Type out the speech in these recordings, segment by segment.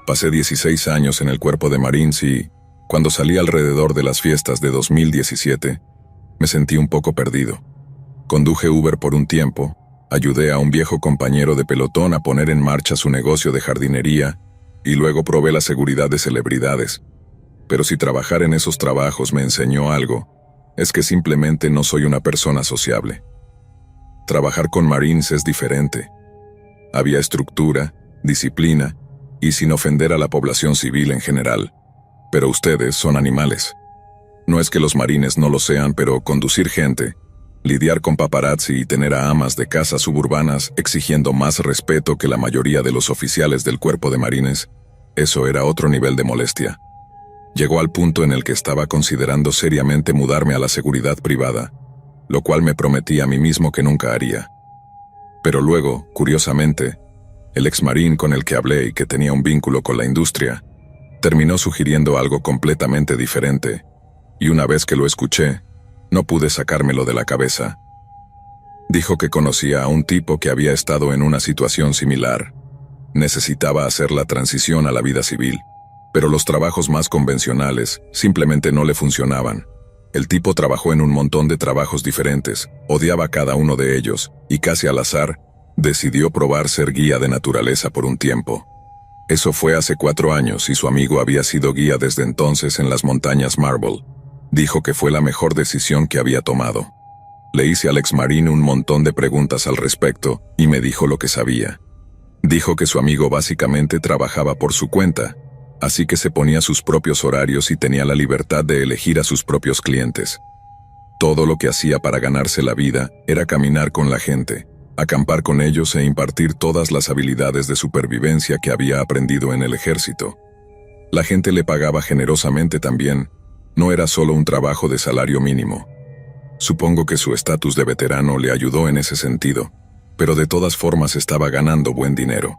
Pasé 16 años en el cuerpo de Marines y, cuando salí alrededor de las fiestas de 2017, me sentí un poco perdido. Conduje Uber por un tiempo, ayudé a un viejo compañero de pelotón a poner en marcha su negocio de jardinería y luego probé la seguridad de celebridades. Pero si trabajar en esos trabajos me enseñó algo, es que simplemente no soy una persona sociable. Trabajar con Marines es diferente. Había estructura, disciplina, y sin ofender a la población civil en general. Pero ustedes son animales. No es que los marines no lo sean, pero conducir gente, lidiar con paparazzi y tener a amas de casa suburbanas exigiendo más respeto que la mayoría de los oficiales del cuerpo de marines, eso era otro nivel de molestia. Llegó al punto en el que estaba considerando seriamente mudarme a la seguridad privada, lo cual me prometí a mí mismo que nunca haría. Pero luego, curiosamente, el ex-marín con el que hablé y que tenía un vínculo con la industria, terminó sugiriendo algo completamente diferente, y una vez que lo escuché, no pude sacármelo de la cabeza. Dijo que conocía a un tipo que había estado en una situación similar. Necesitaba hacer la transición a la vida civil, pero los trabajos más convencionales simplemente no le funcionaban. El tipo trabajó en un montón de trabajos diferentes, odiaba cada uno de ellos, y casi al azar, decidió probar ser guía de naturaleza por un tiempo. Eso fue hace 4 años y su amigo había sido guía desde entonces en las montañas Marble. Dijo que fue la mejor decisión que había tomado. Le hice al ex-marine un montón de preguntas al respecto y me dijo lo que sabía. Dijo que su amigo básicamente trabajaba por su cuenta, así que se ponía sus propios horarios y tenía la libertad de elegir a sus propios clientes. Todo lo que hacía para ganarse la vida era caminar con la gente, acampar con ellos e impartir todas las habilidades de supervivencia que había aprendido en el ejército. La gente le pagaba generosamente también, no era solo un trabajo de salario mínimo. Supongo que su estatus de veterano le ayudó en ese sentido, pero de todas formas estaba ganando buen dinero.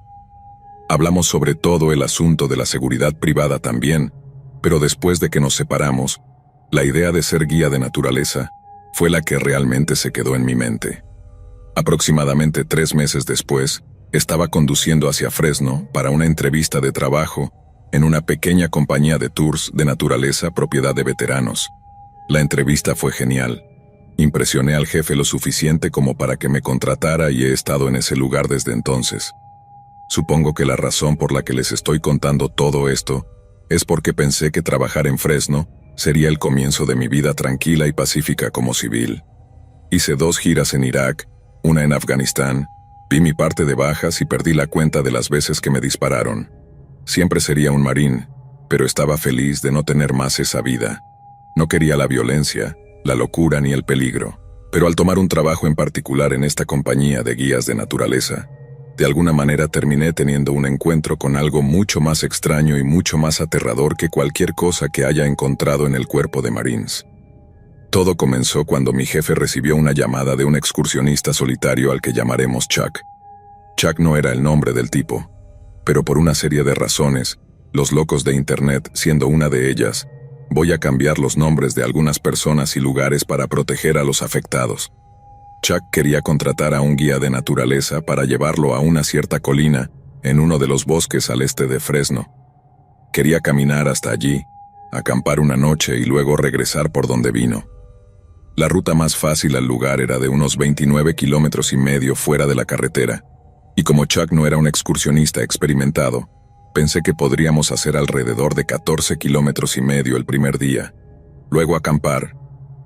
Hablamos sobre todo el asunto de la seguridad privada también, pero después de que nos separamos, la idea de ser guía de naturaleza fue la que realmente se quedó en mi mente. Aproximadamente 3 meses después, estaba conduciendo hacia Fresno para una entrevista de trabajo en una pequeña compañía de tours de naturaleza propiedad de veteranos. La entrevista fue genial. Impresioné al jefe lo suficiente como para que me contratara y he estado en ese lugar desde entonces. Supongo que la razón por la que les estoy contando todo esto es porque pensé que trabajar en Fresno sería el comienzo de mi vida tranquila y pacífica como civil. Hice 2 giras en Irak, una en Afganistán, vi mi parte de bajas y perdí la cuenta de las veces que me dispararon. Siempre sería un marín, pero estaba feliz de no tener más esa vida. No quería la violencia, la locura ni el peligro, pero al tomar un trabajo en particular en esta compañía de guías de naturaleza, de alguna manera terminé teniendo un encuentro con algo mucho más extraño y mucho más aterrador que cualquier cosa que haya encontrado en el cuerpo de Marines. Todo comenzó cuando mi jefe recibió una llamada de un excursionista solitario al que llamaremos Chuck. Chuck no era el nombre del tipo, pero por una serie de razones, los locos de Internet siendo una de ellas, voy a cambiar los nombres de algunas personas y lugares para proteger a los afectados. Chuck quería contratar a un guía de naturaleza para llevarlo a una cierta colina en uno de los bosques al este de Fresno. Quería caminar hasta allí, acampar una noche y luego regresar por donde vino. La ruta más fácil al lugar era de unos 29,5 kilómetros fuera de la carretera, y como Chuck no era un excursionista experimentado, pensé que podríamos hacer alrededor de 14,5 kilómetros el primer día, luego acampar,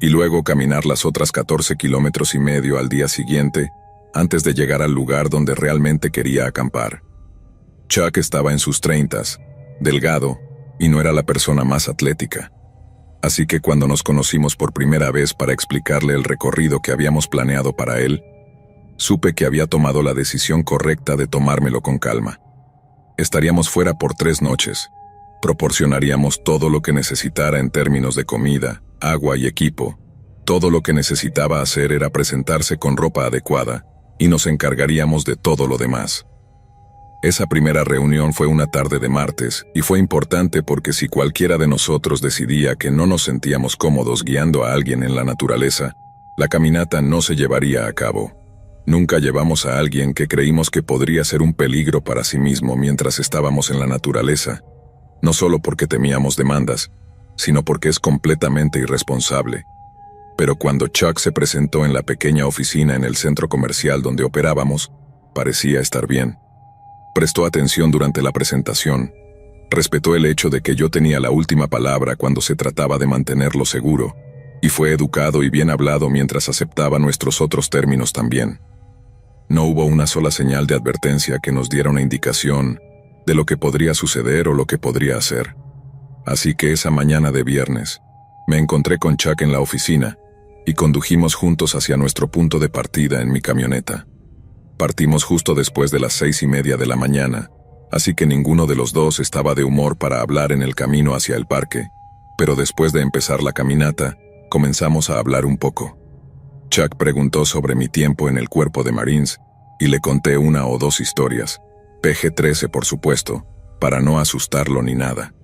y luego caminar las otras 14,5 kilómetros al día siguiente, antes de llegar al lugar donde realmente quería acampar. Chuck estaba en sus 30s, delgado, y no era la persona más atlética. Así que cuando nos conocimos por primera vez para explicarle el recorrido que habíamos planeado para él, supe que había tomado la decisión correcta de tomármelo con calma. Estaríamos fuera por 3 noches. Proporcionaríamos todo lo que necesitara en términos de comida, agua y equipo. Todo lo que necesitaba hacer era presentarse con ropa adecuada, y nos encargaríamos de todo lo demás. Esa primera reunión fue una tarde de martes, y fue importante porque si cualquiera de nosotros decidía que no nos sentíamos cómodos guiando a alguien en la naturaleza, la caminata no se llevaría a cabo. Nunca llevamos a alguien que creímos que podría ser un peligro para sí mismo mientras estábamos en la naturaleza, no solo porque temíamos demandas, sino porque es completamente irresponsable. Pero cuando Chuck se presentó en la pequeña oficina en el centro comercial donde operábamos, parecía estar bien. Prestó atención durante la presentación, respetó el hecho de que yo tenía la última palabra cuando se trataba de mantenerlo seguro, y fue educado y bien hablado mientras aceptaba nuestros otros términos también. No hubo una sola señal de advertencia que nos diera una indicación de lo que podría suceder o lo que podría hacer. Así que esa mañana de viernes, me encontré con Chuck en la oficina y condujimos juntos hacia nuestro punto de partida en mi camioneta. Partimos justo después de las 6:30 de la mañana, así que ninguno de los dos estaba de humor para hablar en el camino hacia el parque, pero después de empezar la caminata, comenzamos a hablar un poco. Chuck preguntó sobre mi tiempo en el cuerpo de Marines y le conté una o dos historias, PG-13 por supuesto, para no asustarlo ni nada.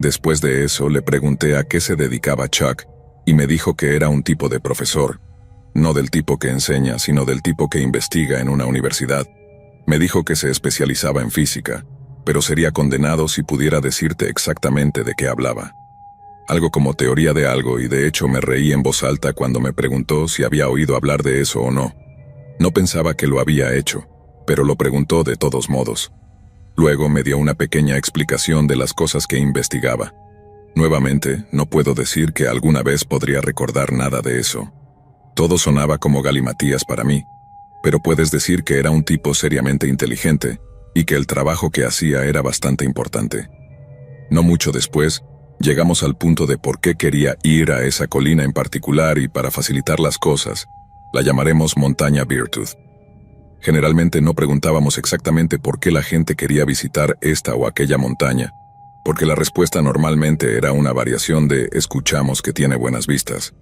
Después de eso le pregunté a qué se dedicaba Chuck y me dijo que era un tipo de profesor, no del tipo que enseña, sino del tipo que investiga en una universidad. Me dijo que se especializaba en física, pero sería condenado si pudiera decirte exactamente de qué hablaba. Algo como teoría de algo, y de hecho me reí en voz alta cuando me preguntó si había oído hablar de eso o no. No pensaba que lo había hecho, pero lo preguntó de todos modos. Luego me dio una pequeña explicación de las cosas que investigaba. Nuevamente, no puedo decir que alguna vez podría recordar nada de eso. Todo sonaba como galimatías para mí, pero puedes decir que era un tipo seriamente inteligente y que el trabajo que hacía era bastante importante. No mucho después, llegamos al punto de por qué quería ir a esa colina en particular y para facilitar las cosas, la llamaremos Montaña Beartooth. Generalmente no preguntábamos exactamente por qué la gente quería visitar esta o aquella montaña, porque la respuesta normalmente era una variación de escuchamos que tiene buenas vistas.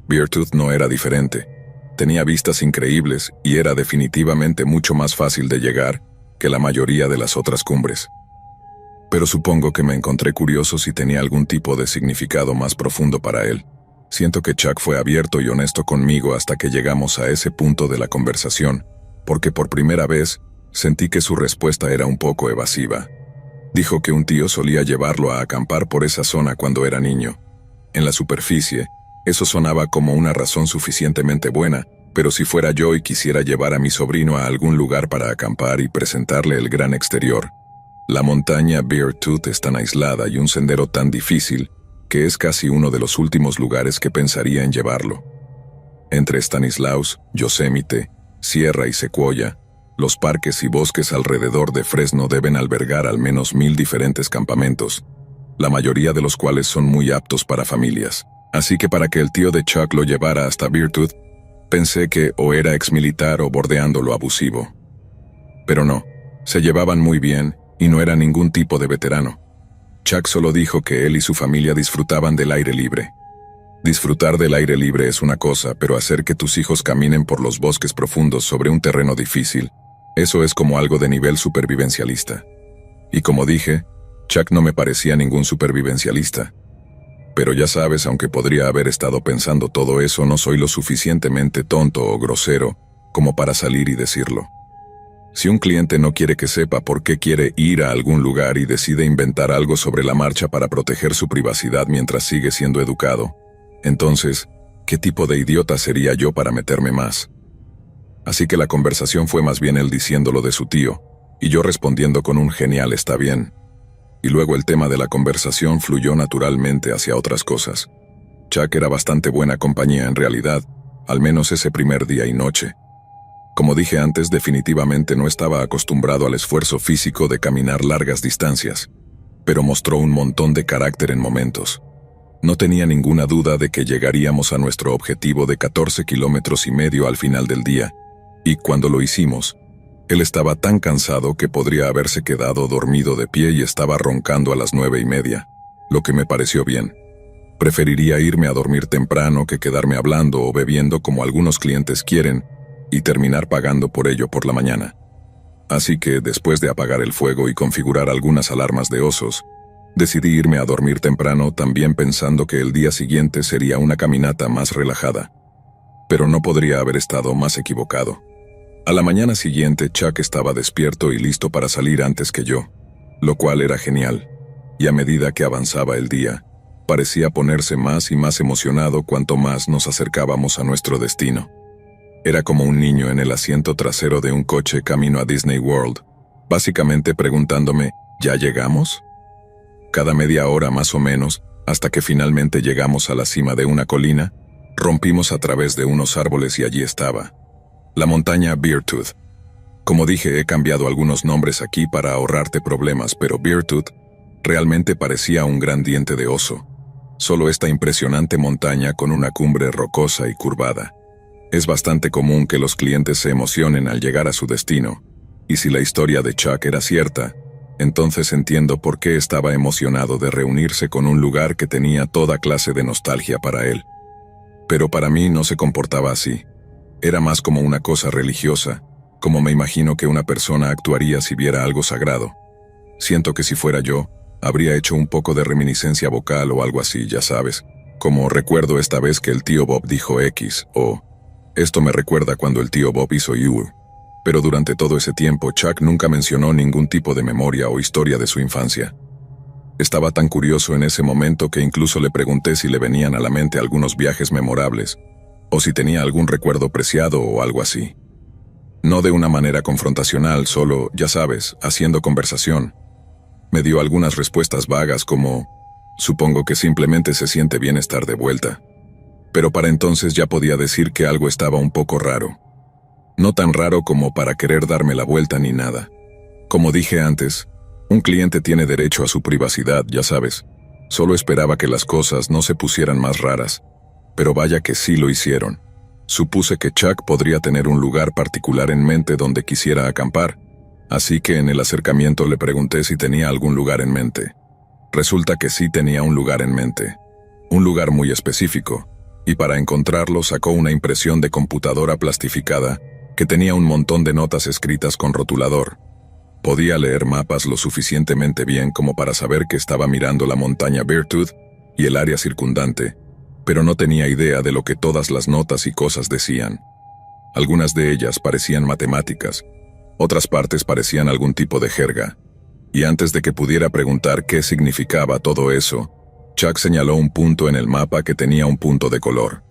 Beartooth no era diferente. Tenía vistas increíbles y era definitivamente mucho más fácil de llegar que la mayoría de las otras cumbres. Pero supongo que me encontré curioso si tenía algún tipo de significado más profundo para él. Siento que Chuck fue abierto y honesto conmigo hasta que llegamos a ese punto de la conversación, porque por primera vez sentí que su respuesta era un poco evasiva. Dijo que un tío solía llevarlo a acampar por esa zona cuando era niño. En la superficie, eso sonaba como una razón suficientemente buena, pero si fuera yo y quisiera llevar a mi sobrino a algún lugar para acampar y presentarle el gran exterior, la montaña Beartooth es tan aislada y un sendero tan difícil que es casi uno de los últimos lugares que pensaría en llevarlo. Entre Stanislaus, Yosemite, Sierra y Sequoia, los parques y bosques alrededor de Fresno deben albergar al menos 1000 diferentes campamentos, la mayoría de los cuales son muy aptos para familias. Así que para que el tío de Chuck lo llevara hasta Beartooth, pensé que o era exmilitar o bordeando lo abusivo. Pero no, se llevaban muy bien y no era ningún tipo de veterano. Chuck solo dijo que él y su familia disfrutaban del aire libre. Disfrutar del aire libre es una cosa, pero hacer que tus hijos caminen por los bosques profundos sobre un terreno difícil, eso es como algo de nivel supervivencialista. Y como dije, Chuck no me parecía ningún supervivencialista. Pero ya sabes, aunque podría haber estado pensando todo eso, no soy lo suficientemente tonto o grosero como para salir y decirlo. Si un cliente no quiere que sepa por qué quiere ir a algún lugar y decide inventar algo sobre la marcha para proteger su privacidad mientras sigue siendo educado, entonces, ¿qué tipo de idiota sería yo para meterme más? Así que la conversación fue más bien él diciéndolo de su tío, y yo respondiendo con un genial está bien. Y luego el tema de la conversación fluyó naturalmente hacia otras cosas. Chuck era bastante buena compañía en realidad, al menos ese primer día y noche. Como dije antes, definitivamente no estaba acostumbrado al esfuerzo físico de caminar largas distancias, pero mostró un montón de carácter en momentos. No tenía ninguna duda de que llegaríamos a nuestro objetivo de 14,5 kilómetros al final del día, y cuando lo hicimos, él estaba tan cansado que podría haberse quedado dormido de pie y estaba roncando a las 9:30, lo que me pareció bien. Preferiría irme a dormir temprano que quedarme hablando o bebiendo como algunos clientes quieren y terminar pagando por ello por la mañana. Así que, después de apagar el fuego y configurar algunas alarmas de osos, decidí irme a dormir temprano también pensando que el día siguiente sería una caminata más relajada. Pero no podría haber estado más equivocado. A la mañana siguiente, Chuck estaba despierto y listo para salir antes que yo, lo cual era genial, y a medida que avanzaba el día, parecía ponerse más y más emocionado cuanto más nos acercábamos a nuestro destino. Era como un niño en el asiento trasero de un coche camino a Disney World, básicamente preguntándome, ¿ya llegamos? Cada media hora más o menos, hasta que finalmente llegamos a la cima de una colina, rompimos a través de unos árboles y allí estaba la montaña Beartooth. Como dije, he cambiado algunos nombres aquí para ahorrarte problemas, pero Beartooth realmente parecía un gran diente de oso. Solo esta impresionante montaña con una cumbre rocosa y curvada. Es bastante común que los clientes se emocionen al llegar a su destino, y si la historia de Chuck era cierta, entonces entiendo por qué estaba emocionado de reunirse con un lugar que tenía toda clase de nostalgia para él. Pero para mí no se comportaba así. Era más como una cosa religiosa, como me imagino que una persona actuaría si viera algo sagrado. Siento que si fuera yo, habría hecho un poco de reminiscencia vocal o algo así, ya sabes, como recuerdo esta vez que el tío Bob dijo X, o esto me recuerda cuando el tío Bob hizo Y. Pero durante todo ese tiempo Chuck nunca mencionó ningún tipo de memoria o historia de su infancia. Estaba tan curioso en ese momento que incluso le pregunté si le venían a la mente algunos viajes memorables, o si tenía algún recuerdo preciado o algo así. No de una manera confrontacional, solo, ya sabes, haciendo conversación. Me dio algunas respuestas vagas como, supongo que simplemente se siente bien estar de vuelta. Pero para entonces ya podía decir que algo estaba un poco raro. No tan raro como para querer darme la vuelta ni nada. Como dije antes, un cliente tiene derecho a su privacidad, ya sabes. Solo esperaba que las cosas no se pusieran más raras. Pero vaya que sí lo hicieron. Supuse que Chuck podría tener un lugar particular en mente donde quisiera acampar, así que en el acercamiento le pregunté si tenía algún lugar en mente. Resulta que sí tenía un lugar en mente. Un lugar muy específico, y para encontrarlo sacó una impresión de computadora plastificada que tenía un montón de notas escritas con rotulador. Podía leer mapas lo suficientemente bien como para saber que estaba mirando la montaña Beartooth y el área circundante, pero no tenía idea de lo que todas las notas y cosas decían. Algunas de ellas parecían matemáticas, otras partes parecían algún tipo de jerga, y antes de que pudiera preguntar qué significaba todo eso, Chuck señaló un punto en el mapa que tenía un punto de color.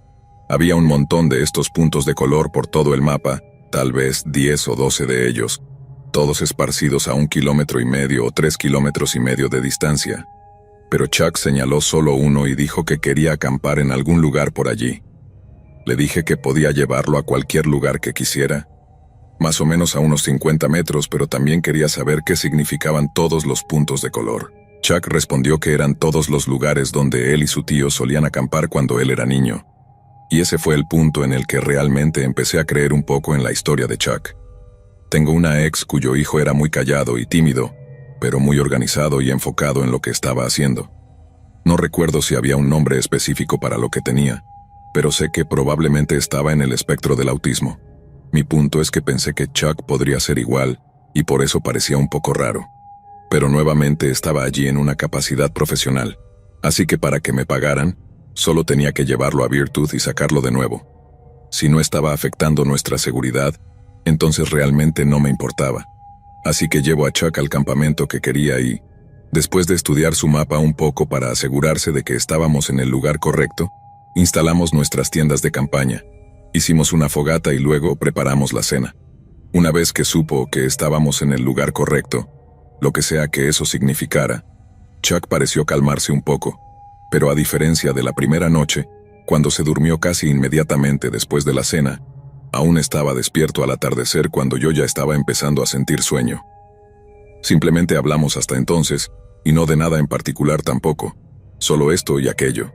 Había un montón de estos puntos de color por todo el mapa, tal vez 10 o 12 de ellos, todos esparcidos a 1,5 kilómetros o 3,5 kilómetros de distancia. Pero Chuck señaló solo uno y dijo que quería acampar en algún lugar por allí. Le dije que podía llevarlo a cualquier lugar que quisiera, más o menos a unos 50 metros, pero también quería saber qué significaban todos los puntos de color. Chuck respondió que eran todos los lugares donde él y su tío solían acampar cuando él era niño. Y ese fue el punto en el que realmente empecé a creer un poco en la historia de Chuck. Tengo una ex cuyo hijo era muy callado y tímido, pero muy organizado y enfocado en lo que estaba haciendo. No recuerdo si había un nombre específico para lo que tenía, pero sé que probablemente estaba en el espectro del autismo. Mi punto es que pensé que Chuck podría ser igual, y por eso parecía un poco raro. Pero nuevamente estaba allí en una capacidad profesional, así que para que me pagaran, solo tenía que llevarlo a Beartooth y sacarlo de nuevo. Si no estaba afectando nuestra seguridad, entonces realmente no me importaba. Así que llevo a Chuck al campamento que quería y, después de estudiar su mapa un poco para asegurarse de que estábamos en el lugar correcto, instalamos nuestras tiendas de campaña, hicimos una fogata y luego preparamos la cena. Una vez que supo que estábamos en el lugar correcto, lo que sea que eso significara, Chuck pareció calmarse un poco, pero a diferencia de la primera noche, cuando se durmió casi inmediatamente después de la cena, aún estaba despierto al atardecer cuando yo ya estaba empezando a sentir sueño. Simplemente hablamos hasta entonces, y no de nada en particular tampoco, solo esto y aquello.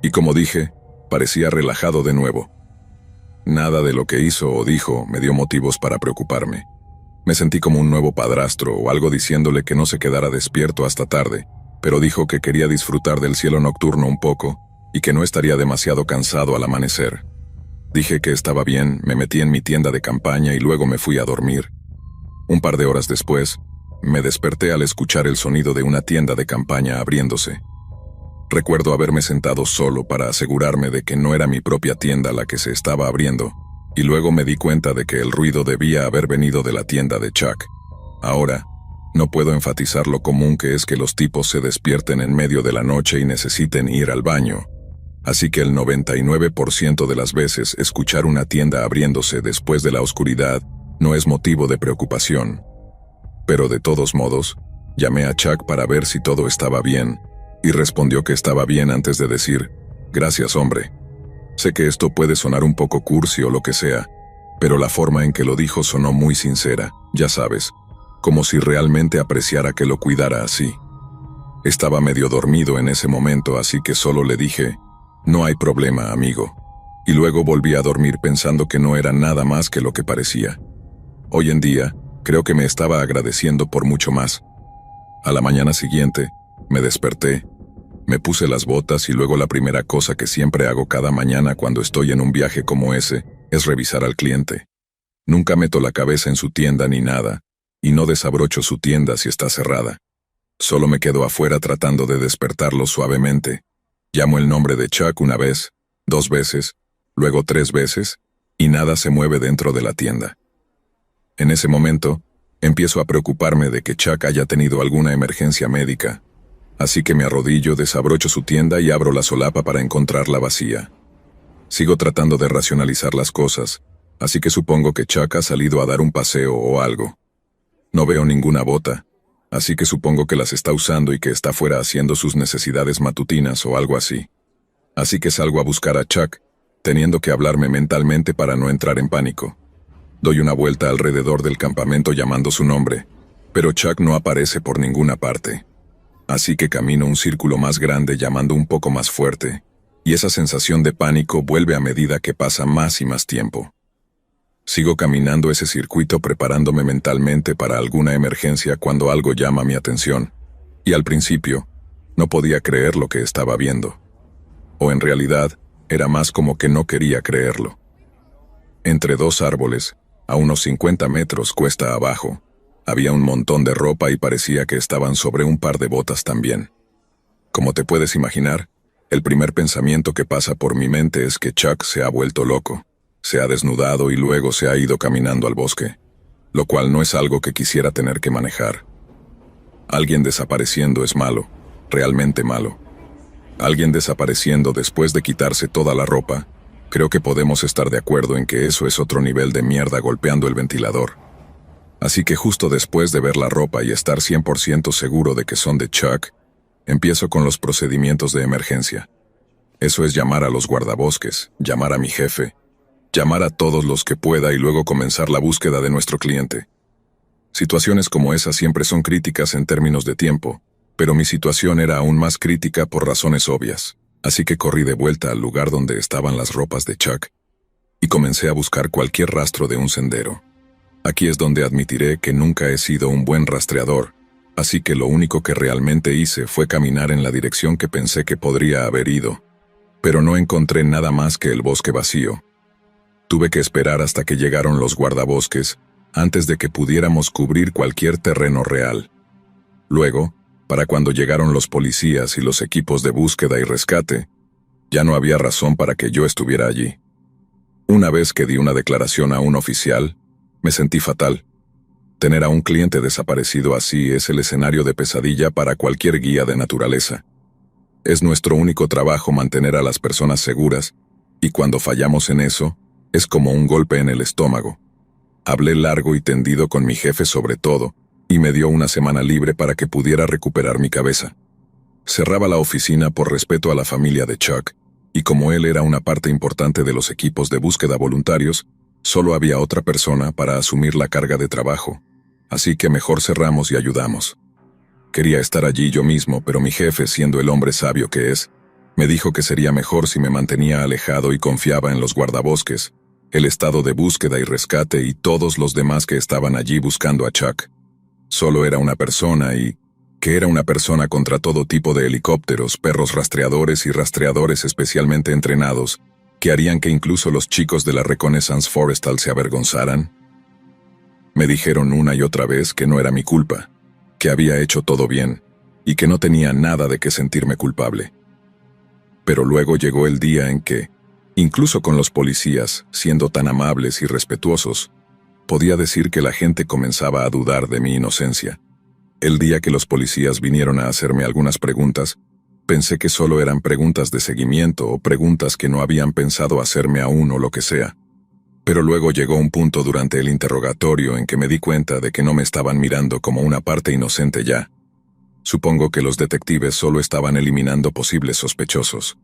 Y como dije, parecía relajado de nuevo. Nada de lo que hizo o dijo me dio motivos para preocuparme. Me sentí como un nuevo padrastro o algo diciéndole que no se quedara despierto hasta tarde, pero dijo que quería disfrutar del cielo nocturno un poco y que no estaría demasiado cansado al amanecer. Dije que estaba bien, me metí en mi tienda de campaña y luego me fui a dormir. Un par de horas después, me desperté al escuchar el sonido de una tienda de campaña abriéndose. Recuerdo haberme sentado solo para asegurarme de que no era mi propia tienda la que se estaba abriendo, y luego me di cuenta de que el ruido debía haber venido de la tienda de Chuck. Ahora, no puedo enfatizar lo común que es que los tipos se despierten en medio de la noche y necesiten ir al baño. Así que el 99% de las veces escuchar una tienda abriéndose después de la oscuridad no es motivo de preocupación. Pero de todos modos, llamé a Chuck para ver si todo estaba bien, y respondió que estaba bien antes de decir, «Gracias, hombre». Sé que esto puede sonar un poco cursi o lo que sea, pero la forma en que lo dijo sonó muy sincera, ya sabes, como si realmente apreciara que lo cuidara así. Estaba medio dormido en ese momento, así que solo le dije, «No hay problema, amigo». Y luego volví a dormir pensando que no era nada más que lo que parecía. Hoy en día, creo que me estaba agradeciendo por mucho más. A la mañana siguiente, me desperté, me puse las botas y luego la primera cosa que siempre hago cada mañana cuando estoy en un viaje como ese es revisar al cliente. Nunca meto la cabeza en su tienda ni nada, y no desabrocho su tienda si está cerrada. Solo me quedo afuera tratando de despertarlo suavemente. Llamo el nombre de Chuck una vez, 2 veces, luego 3 veces, y nada se mueve dentro de la tienda. En ese momento, empiezo a preocuparme de que Chuck haya tenido alguna emergencia médica, así que me arrodillo, desabrocho su tienda y abro la solapa para encontrarla vacía. Sigo tratando de racionalizar las cosas, así que supongo que Chuck ha salido a dar un paseo o algo. No veo ninguna bota, así que supongo que las está usando y que está fuera haciendo sus necesidades matutinas o algo así. Así que salgo a buscar a Chuck, teniendo que hablarme mentalmente para no entrar en pánico. Doy una vuelta alrededor del campamento llamando su nombre, pero Chuck no aparece por ninguna parte. Así que camino un círculo más grande llamando un poco más fuerte, y esa sensación de pánico vuelve a medida que pasa más y más tiempo. Sigo caminando ese circuito preparándome mentalmente para alguna emergencia cuando algo llama mi atención, y al principio, no podía creer lo que estaba viendo. O en realidad, era más como que no quería creerlo. Entre 2 árboles, a unos 50 metros cuesta abajo, había un montón de ropa y parecía que estaban sobre un par de botas también. Como te puedes imaginar, el primer pensamiento que pasa por mi mente es que Chuck se ha vuelto loco, se ha desnudado y luego se ha ido caminando al bosque, lo cual no es algo que quisiera tener que manejar. Alguien desapareciendo es malo, realmente malo. Alguien desapareciendo después de quitarse toda la ropa, creo que podemos estar de acuerdo en que eso es otro nivel de mierda golpeando el ventilador. Así que justo después de ver la ropa y estar 100% seguro de que son de Chuck, empiezo con los procedimientos de emergencia. Eso es llamar a los guardabosques, llamar a mi jefe, llamar a todos los que pueda y luego comenzar la búsqueda de nuestro cliente. Situaciones como esa siempre son críticas en términos de tiempo, pero mi situación era aún más crítica por razones obvias, así que corrí de vuelta al lugar donde estaban las ropas de Chuck y comencé a buscar cualquier rastro de un sendero. Aquí es donde admitiré que nunca he sido un buen rastreador, así que lo único que realmente hice fue caminar en la dirección que pensé que podría haber ido, pero no encontré nada más que el bosque vacío. Tuve que esperar hasta que llegaron los guardabosques antes de que pudiéramos cubrir cualquier terreno real. Luego, para cuando llegaron los policías y los equipos de búsqueda y rescate, ya no había razón para que yo estuviera allí. Una vez que di una declaración a un oficial, me sentí fatal. Tener a un cliente desaparecido así es el escenario de pesadilla para cualquier guía de naturaleza. Es nuestro único trabajo mantener a las personas seguras, y cuando fallamos en eso, es como un golpe en el estómago. Hablé largo y tendido con mi jefe sobre todo, y me dio una semana libre para que pudiera recuperar mi cabeza. Cerraba la oficina por respeto a la familia de Chuck, y como él era una parte importante de los equipos de búsqueda voluntarios, solo había otra persona para asumir la carga de trabajo, así que mejor cerramos y ayudamos. Quería estar allí yo mismo, pero mi jefe, siendo el hombre sabio que es, me dijo que sería mejor si me mantenía alejado y confiaba en los guardabosques, el estado de búsqueda y rescate y todos los demás que estaban allí buscando a Chuck. Solo era una persona y que era una persona contra todo tipo de helicópteros, perros rastreadores y rastreadores especialmente entrenados, que harían que incluso los chicos de la Reconnaissance Forestal se avergonzaran. Me dijeron una y otra vez que no era mi culpa, que había hecho todo bien, y que no tenía nada de qué sentirme culpable. Pero luego llegó el día en que, Incluso con los policías, siendo tan amables y respetuosos, podía decir que la gente comenzaba a dudar de mi inocencia. El día que los policías vinieron a hacerme algunas preguntas, pensé que solo eran preguntas de seguimiento o preguntas que no habían pensado hacerme aún o lo que sea. Pero luego llegó un punto durante el interrogatorio en que me di cuenta de que no me estaban mirando como una parte inocente ya. Supongo que los detectives solo estaban eliminando posibles sospechosos.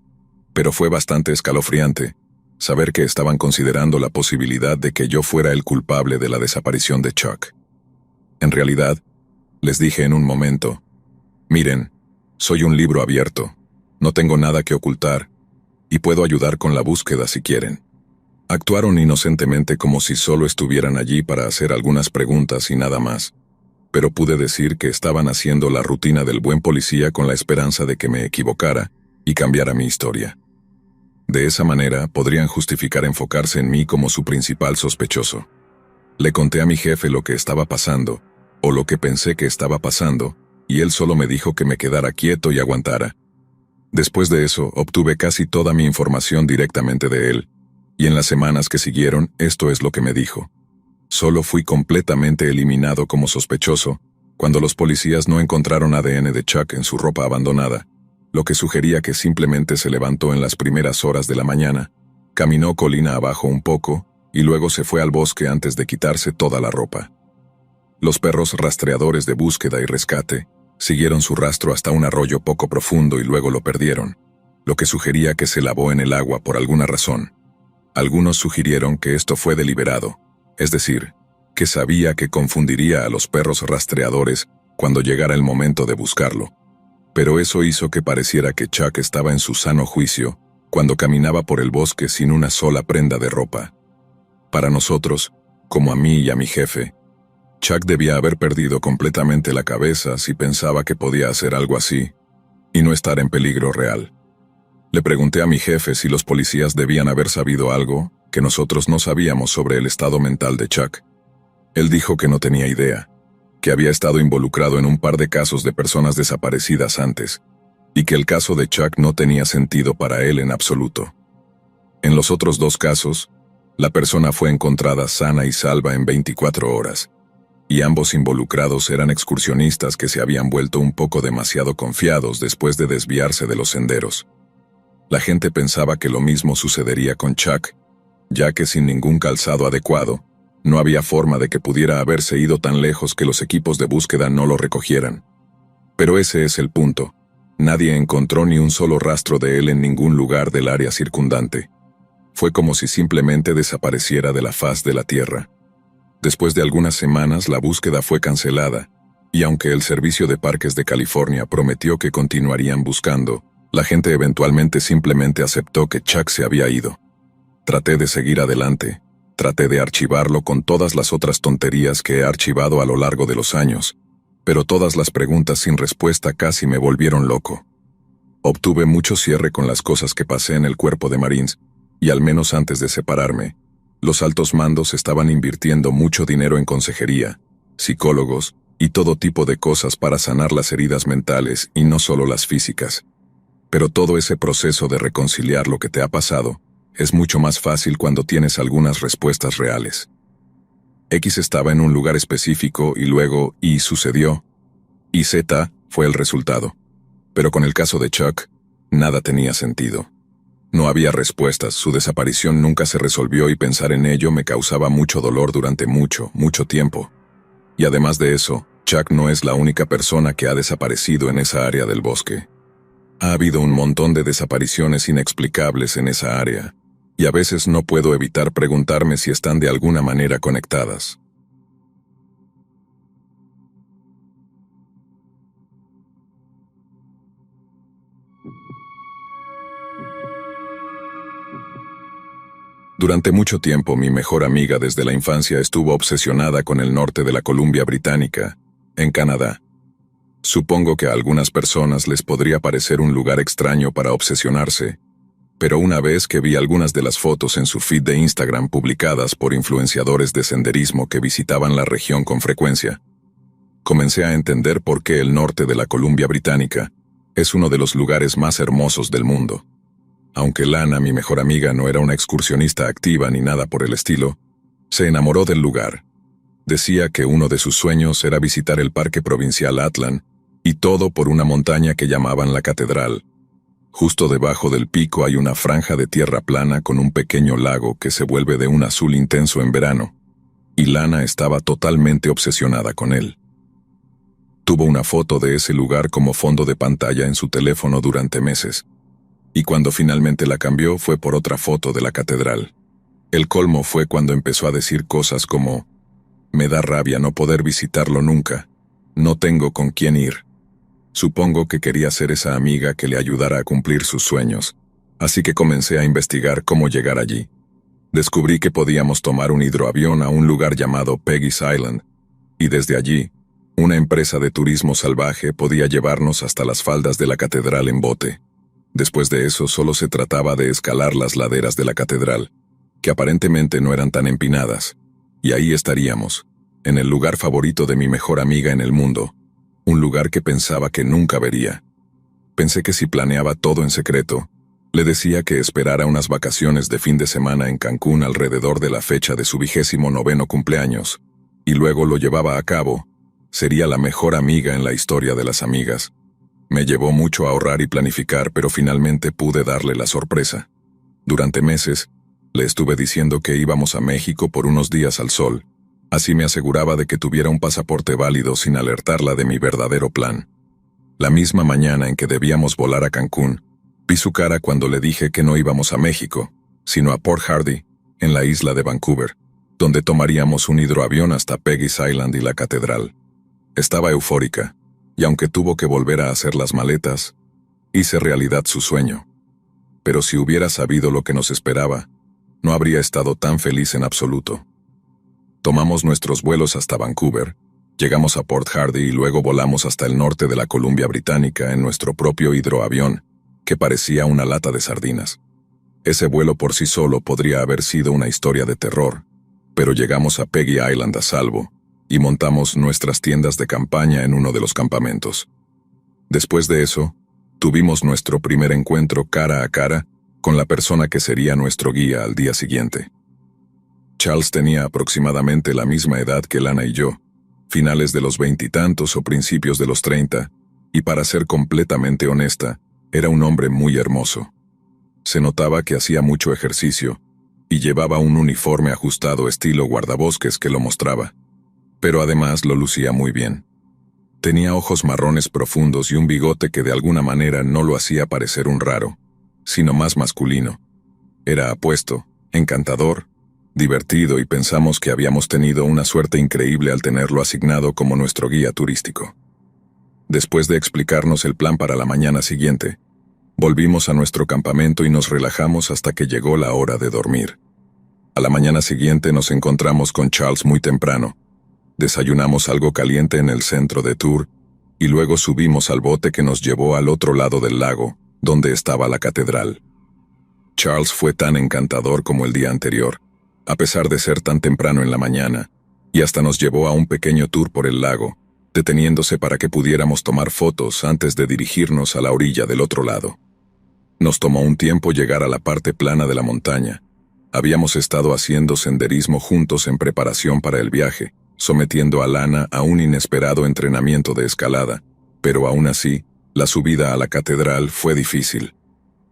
Pero fue bastante escalofriante saber que estaban considerando la posibilidad de que yo fuera el culpable de la desaparición de Chuck. En realidad, les dije en un momento, miren, soy un libro abierto, no tengo nada que ocultar, y puedo ayudar con la búsqueda si quieren. Actuaron inocentemente como si solo estuvieran allí para hacer algunas preguntas y nada más, pero pude decir que estaban haciendo la rutina del buen policía con la esperanza de que me equivocara y cambiara mi historia. De esa manera podrían justificar enfocarse en mí como su principal sospechoso. Le conté a mi jefe lo que estaba pasando, o lo que pensé que estaba pasando, y él solo me dijo que me quedara quieto y aguantara. Después de eso, obtuve casi toda mi información directamente de él, y en las semanas que siguieron, esto es lo que me dijo. Solo fui completamente eliminado como sospechoso cuando los policías no encontraron ADN de Chuck en su ropa abandonada, lo que sugería que simplemente se levantó en las primeras horas de la mañana, caminó colina abajo un poco, y luego se fue al bosque antes de quitarse toda la ropa. Los perros rastreadores de búsqueda y rescate siguieron su rastro hasta un arroyo poco profundo y luego lo perdieron, lo que sugería que se lavó en el agua por alguna razón. Algunos sugirieron que esto fue deliberado, es decir, que sabía que confundiría a los perros rastreadores cuando llegara el momento de buscarlo. Pero eso hizo que pareciera que Chuck estaba en su sano juicio cuando caminaba por el bosque sin una sola prenda de ropa. Para nosotros, como a mí y a mi jefe, Chuck debía haber perdido completamente la cabeza si pensaba que podía hacer algo así, y no estar en peligro real. Le pregunté a mi jefe si los policías debían haber sabido algo que nosotros no sabíamos sobre el estado mental de Chuck. Él dijo que no tenía idea, que había estado involucrado en un par de casos de personas desaparecidas antes, y que el caso de Chuck no tenía sentido para él en absoluto. En los otros dos casos, la persona fue encontrada sana y salva en 24 horas, y ambos involucrados eran excursionistas que se habían vuelto un poco demasiado confiados después de desviarse de los senderos. La gente pensaba que lo mismo sucedería con Chuck, ya que sin ningún calzado adecuado, no había forma de que pudiera haberse ido tan lejos que los equipos de búsqueda no lo recogieran. Pero ese es el punto. Nadie encontró ni un solo rastro de él en ningún lugar del área circundante. Fue como si simplemente desapareciera de la faz de la tierra. Después de algunas semanas, la búsqueda fue cancelada, y aunque el Servicio de Parques de California prometió que continuarían buscando, la gente eventualmente simplemente aceptó que Chuck se había ido. Traté de seguir adelante. Traté de archivarlo con todas las otras tonterías que he archivado a lo largo de los años, pero todas las preguntas sin respuesta casi me volvieron loco. Obtuve mucho cierre con las cosas que pasé en el cuerpo de Marines, y al menos antes de separarme, los altos mandos estaban invirtiendo mucho dinero en consejería, psicólogos y todo tipo de cosas para sanar las heridas mentales y no solo las físicas. Pero todo ese proceso de reconciliar lo que te ha pasado es mucho más fácil cuando tienes algunas respuestas reales. X estaba en un lugar específico y luego Y sucedió, y Z fue el resultado. Pero con el caso de Chuck, nada tenía sentido. No había respuestas, su desaparición nunca se resolvió y pensar en ello me causaba mucho dolor durante mucho tiempo. Y además de eso, Chuck no es la única persona que ha desaparecido en esa área del bosque. Ha habido un montón de desapariciones inexplicables en esa área, y a veces no puedo evitar preguntarme si están de alguna manera conectadas. Durante mucho tiempo mi mejor amiga desde la infancia estuvo obsesionada con el norte de la Columbia Británica, en Canadá. Supongo que a algunas personas les podría parecer un lugar extraño para obsesionarse, pero una vez que vi algunas de las fotos en su feed de Instagram publicadas por influenciadores de senderismo que visitaban la región con frecuencia, comencé a entender por qué el norte de la Columbia Británica es uno de los lugares más hermosos del mundo. Aunque Lana, mi mejor amiga, no era una excursionista activa ni nada por el estilo, se enamoró del lugar. Decía que uno de sus sueños era visitar el Parque Provincial Atlan, y todo por una montaña que llamaban la Catedral. Justo debajo del pico hay una franja de tierra plana con un pequeño lago que se vuelve de un azul intenso en verano, y Lana estaba totalmente obsesionada con él. Tuvo una foto de ese lugar como fondo de pantalla en su teléfono durante meses, y cuando finalmente la cambió fue por otra foto de la catedral. El colmo fue cuando empezó a decir cosas como: «Me da rabia no poder visitarlo nunca, no tengo con quién ir». Supongo que quería ser esa amiga que le ayudara a cumplir sus sueños, así que comencé a investigar cómo llegar allí. Descubrí que podíamos tomar un hidroavión a un lugar llamado Peggy's Island, y desde allí, una empresa de turismo salvaje podía llevarnos hasta las faldas de la catedral en bote. Después de eso solo se trataba de escalar las laderas de la catedral, que aparentemente no eran tan empinadas, y ahí estaríamos, en el lugar favorito de mi mejor amiga en el mundo, un lugar que pensaba que nunca vería. Pensé que si planeaba todo en secreto, le decía que esperara unas vacaciones de fin de semana en Cancún alrededor de la fecha de su 29º cumpleaños, y luego lo llevaba a cabo, sería la mejor amiga en la historia de las amigas. Me llevó mucho a ahorrar y planificar, pero finalmente pude darle la sorpresa. Durante meses, le estuve diciendo que íbamos a México por unos días al sol. Así me aseguraba de que tuviera un pasaporte válido sin alertarla de mi verdadero plan. La misma mañana en que debíamos volar a Cancún, vi su cara cuando le dije que no íbamos a México, sino a Port Hardy, en la isla de Vancouver, donde tomaríamos un hidroavión hasta Peggy's Island y la catedral. Estaba eufórica, y aunque tuvo que volver a hacer las maletas, hice realidad su sueño. Pero si hubiera sabido lo que nos esperaba, no habría estado tan feliz en absoluto. Tomamos nuestros vuelos hasta Vancouver, llegamos a Port Hardy y luego volamos hasta el norte de la Columbia Británica en nuestro propio hidroavión, que parecía una lata de sardinas. Ese vuelo por sí solo podría haber sido una historia de terror, pero llegamos a Peggy Island a salvo, y montamos nuestras tiendas de campaña en uno de los campamentos. Después de eso, tuvimos nuestro primer encuentro cara a cara con la persona que sería nuestro guía al día siguiente. Charles tenía aproximadamente la misma edad que Lana y yo, finales de los 20 y tantos o principios de los 30, y para ser completamente honesta, era un hombre muy hermoso. Se notaba que hacía mucho ejercicio, y llevaba un uniforme ajustado estilo guardabosques que lo mostraba, pero además lo lucía muy bien. Tenía ojos marrones profundos y un bigote que de alguna manera no lo hacía parecer un raro, sino más masculino. Era apuesto, encantador, divertido y pensamos que habíamos tenido una suerte increíble al tenerlo asignado como nuestro guía turístico. Después de explicarnos el plan para la mañana siguiente, volvimos a nuestro campamento y nos relajamos hasta que llegó la hora de dormir. A la mañana siguiente nos encontramos con Charles muy temprano. Desayunamos algo caliente en el centro de tour y luego subimos al bote que nos llevó al otro lado del lago, donde estaba la catedral. Charles fue tan encantador como el día anterior, a pesar de ser tan temprano en la mañana, y hasta nos llevó a un pequeño tour por el lago, deteniéndose para que pudiéramos tomar fotos antes de dirigirnos a la orilla del otro lado. Nos tomó un tiempo llegar a la parte plana de la montaña. Habíamos estado haciendo senderismo juntos en preparación para el viaje, sometiendo a Lana a un inesperado entrenamiento de escalada, pero aún así, la subida a la catedral fue difícil.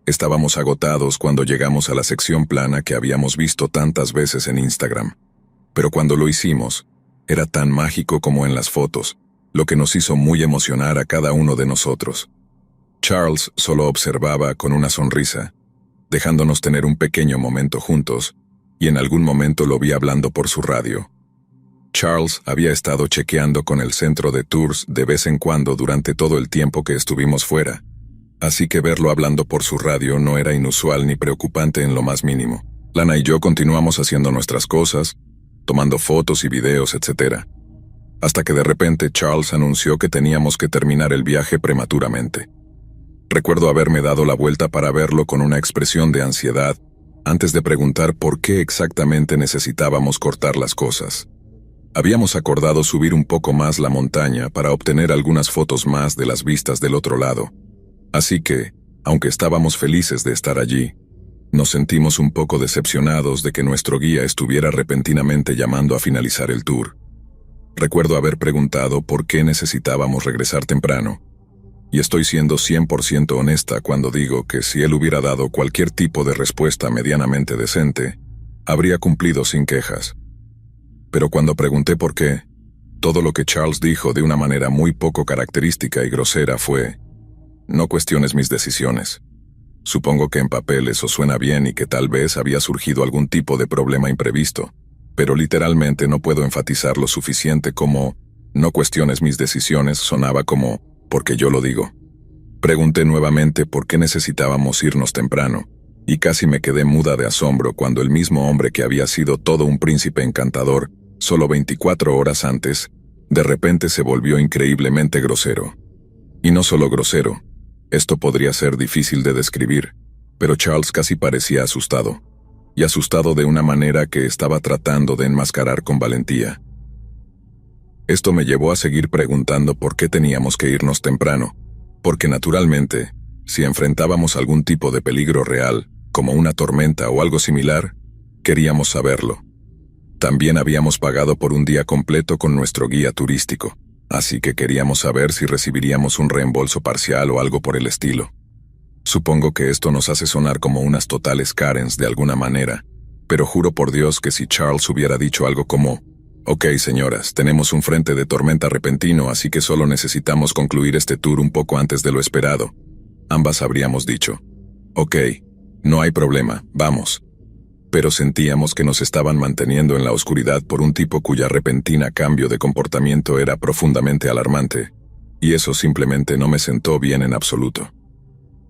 Estábamos agotados cuando llegamos a la sección plana que habíamos visto tantas veces en Instagram. Pero cuando lo hicimos, era tan mágico como en las fotos, lo que nos hizo muy emocionar a cada uno de nosotros. Charles solo observaba con una sonrisa, dejándonos tener un pequeño momento juntos, y en algún momento lo vi hablando por su radio. Charles había estado chequeando con el centro de tours de vez en cuando durante todo el tiempo que estuvimos fuera, así que verlo hablando por su radio no era inusual ni preocupante en lo más mínimo. Lana y yo continuamos haciendo nuestras cosas, tomando fotos y videos, etc. Hasta que de repente Charles anunció que teníamos que terminar el viaje prematuramente. Recuerdo haberme dado la vuelta para verlo con una expresión de ansiedad, antes de preguntar por qué exactamente necesitábamos cortar las cosas. Habíamos acordado subir un poco más la montaña para obtener algunas fotos más de las vistas del otro lado. Así que, Aunque estábamos felices de estar allí, nos sentimos un poco decepcionados de que nuestro guía estuviera repentinamente llamando a finalizar el tour. Recuerdo haber preguntado por qué necesitábamos regresar temprano, y estoy siendo 100% honesta cuando digo que si él hubiera dado cualquier tipo de respuesta medianamente decente, habría cumplido sin quejas. Pero cuando pregunté por qué, todo lo que Charles dijo de una manera muy poco característica y grosera fue: no cuestiones mis decisiones. Supongo que en papel eso suena bien y que tal vez había surgido algún tipo de problema imprevisto, pero literalmente no puedo enfatizar lo suficiente como no cuestiones mis decisiones sonaba como porque yo lo digo. Pregunté nuevamente por qué necesitábamos irnos temprano, y casi me quedé muda de asombro cuando el mismo hombre que había sido todo un príncipe encantador solo 24 horas antes, de repente se volvió increíblemente grosero. Y no solo grosero. Esto podría ser difícil de describir, pero Charles casi parecía asustado, y asustado de una manera que estaba tratando de enmascarar con valentía. Esto me llevó a seguir preguntando por qué teníamos que irnos temprano, porque naturalmente, si enfrentábamos algún tipo de peligro real, como una tormenta o algo similar, queríamos saberlo. También habíamos pagado por un día completo con nuestro guía turístico, así que queríamos saber si recibiríamos un reembolso parcial o algo por el estilo. Supongo que esto nos hace sonar como unas totales Karens de alguna manera, pero juro por Dios que si Charles hubiera dicho algo como: ok, señoras, tenemos un frente de tormenta repentino, así que solo necesitamos concluir este tour un poco antes de lo esperado, ambas habríamos dicho: ok, no hay problema, vamos. Pero sentíamos que nos estaban manteniendo en la oscuridad por un tipo cuya repentina cambio de comportamiento era profundamente alarmante, y eso simplemente no me sentó bien en absoluto.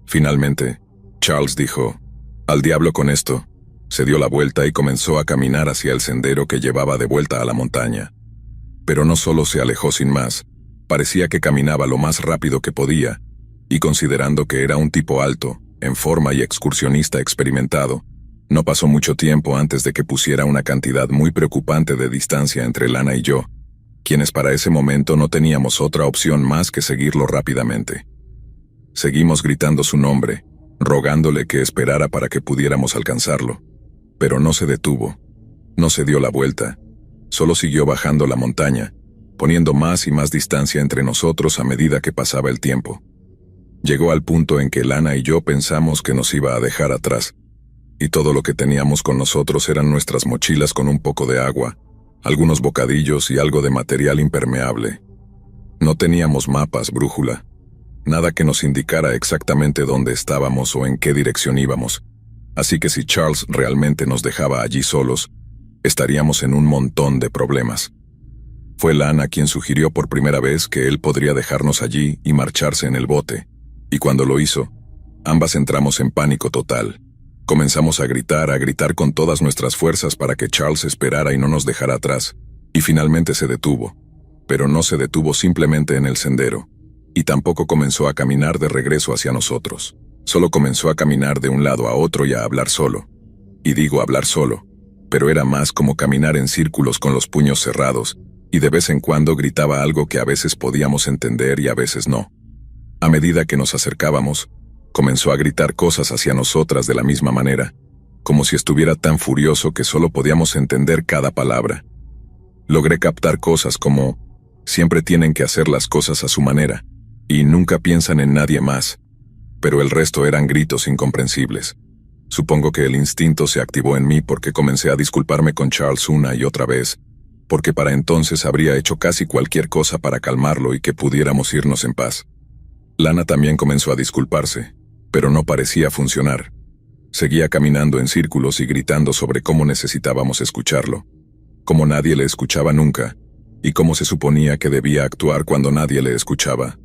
Finalmente, Charles dijo: al diablo con esto, se dio la vuelta y comenzó a caminar hacia el sendero que llevaba de vuelta a la montaña. Pero no solo se alejó sin más, parecía que caminaba lo más rápido que podía, y considerando que era un tipo alto, en forma y excursionista experimentado, no pasó mucho tiempo antes de que pusiera una cantidad muy preocupante de distancia entre Lana y yo, quienes para ese momento no teníamos otra opción más que seguirlo rápidamente. Seguimos gritando su nombre, rogándole que esperara para que pudiéramos alcanzarlo, pero no se detuvo, no se dio la vuelta, solo siguió bajando la montaña, poniendo más y más distancia entre nosotros a medida que pasaba el tiempo. Llegó al punto en que Lana y yo pensamos que nos iba a dejar atrás, y todo lo que teníamos con nosotros eran nuestras mochilas con un poco de agua, algunos bocadillos y algo de material impermeable. No teníamos mapas, brújula, nada que nos indicara exactamente dónde estábamos o en qué dirección íbamos, así que si Charles realmente nos dejaba allí solos, estaríamos en un montón de problemas. Fue Lana quien sugirió por primera vez que él podría dejarnos allí y marcharse en el bote, y cuando lo hizo, ambas entramos en pánico total. Comenzamos a gritar con todas nuestras fuerzas para que Charles esperara y no nos dejara atrás, y finalmente se detuvo, pero no se detuvo simplemente en el sendero, y tampoco comenzó a caminar de regreso hacia nosotros, solo comenzó a caminar de un lado a otro y a hablar solo. Y digo hablar solo, pero era más como caminar en círculos con los puños cerrados, y de vez en cuando gritaba algo que a veces podíamos entender y a veces no. A medida que nos acercábamos, comenzó a gritar cosas hacia nosotras de la misma manera, como si estuviera tan furioso que solo podíamos entender cada palabra. Logré captar cosas como: siempre tienen que hacer las cosas a su manera, y nunca piensan en nadie más, pero el resto eran gritos incomprensibles. Supongo que el instinto se activó en mí porque comencé a disculparme con Charles una y otra vez, porque para entonces habría hecho casi cualquier cosa para calmarlo y que pudiéramos irnos en paz. Lana también comenzó a disculparse, pero no parecía funcionar. Seguía caminando en círculos y gritando sobre cómo necesitábamos escucharlo, cómo nadie le escuchaba nunca, y cómo se suponía que debía actuar cuando nadie le escuchaba.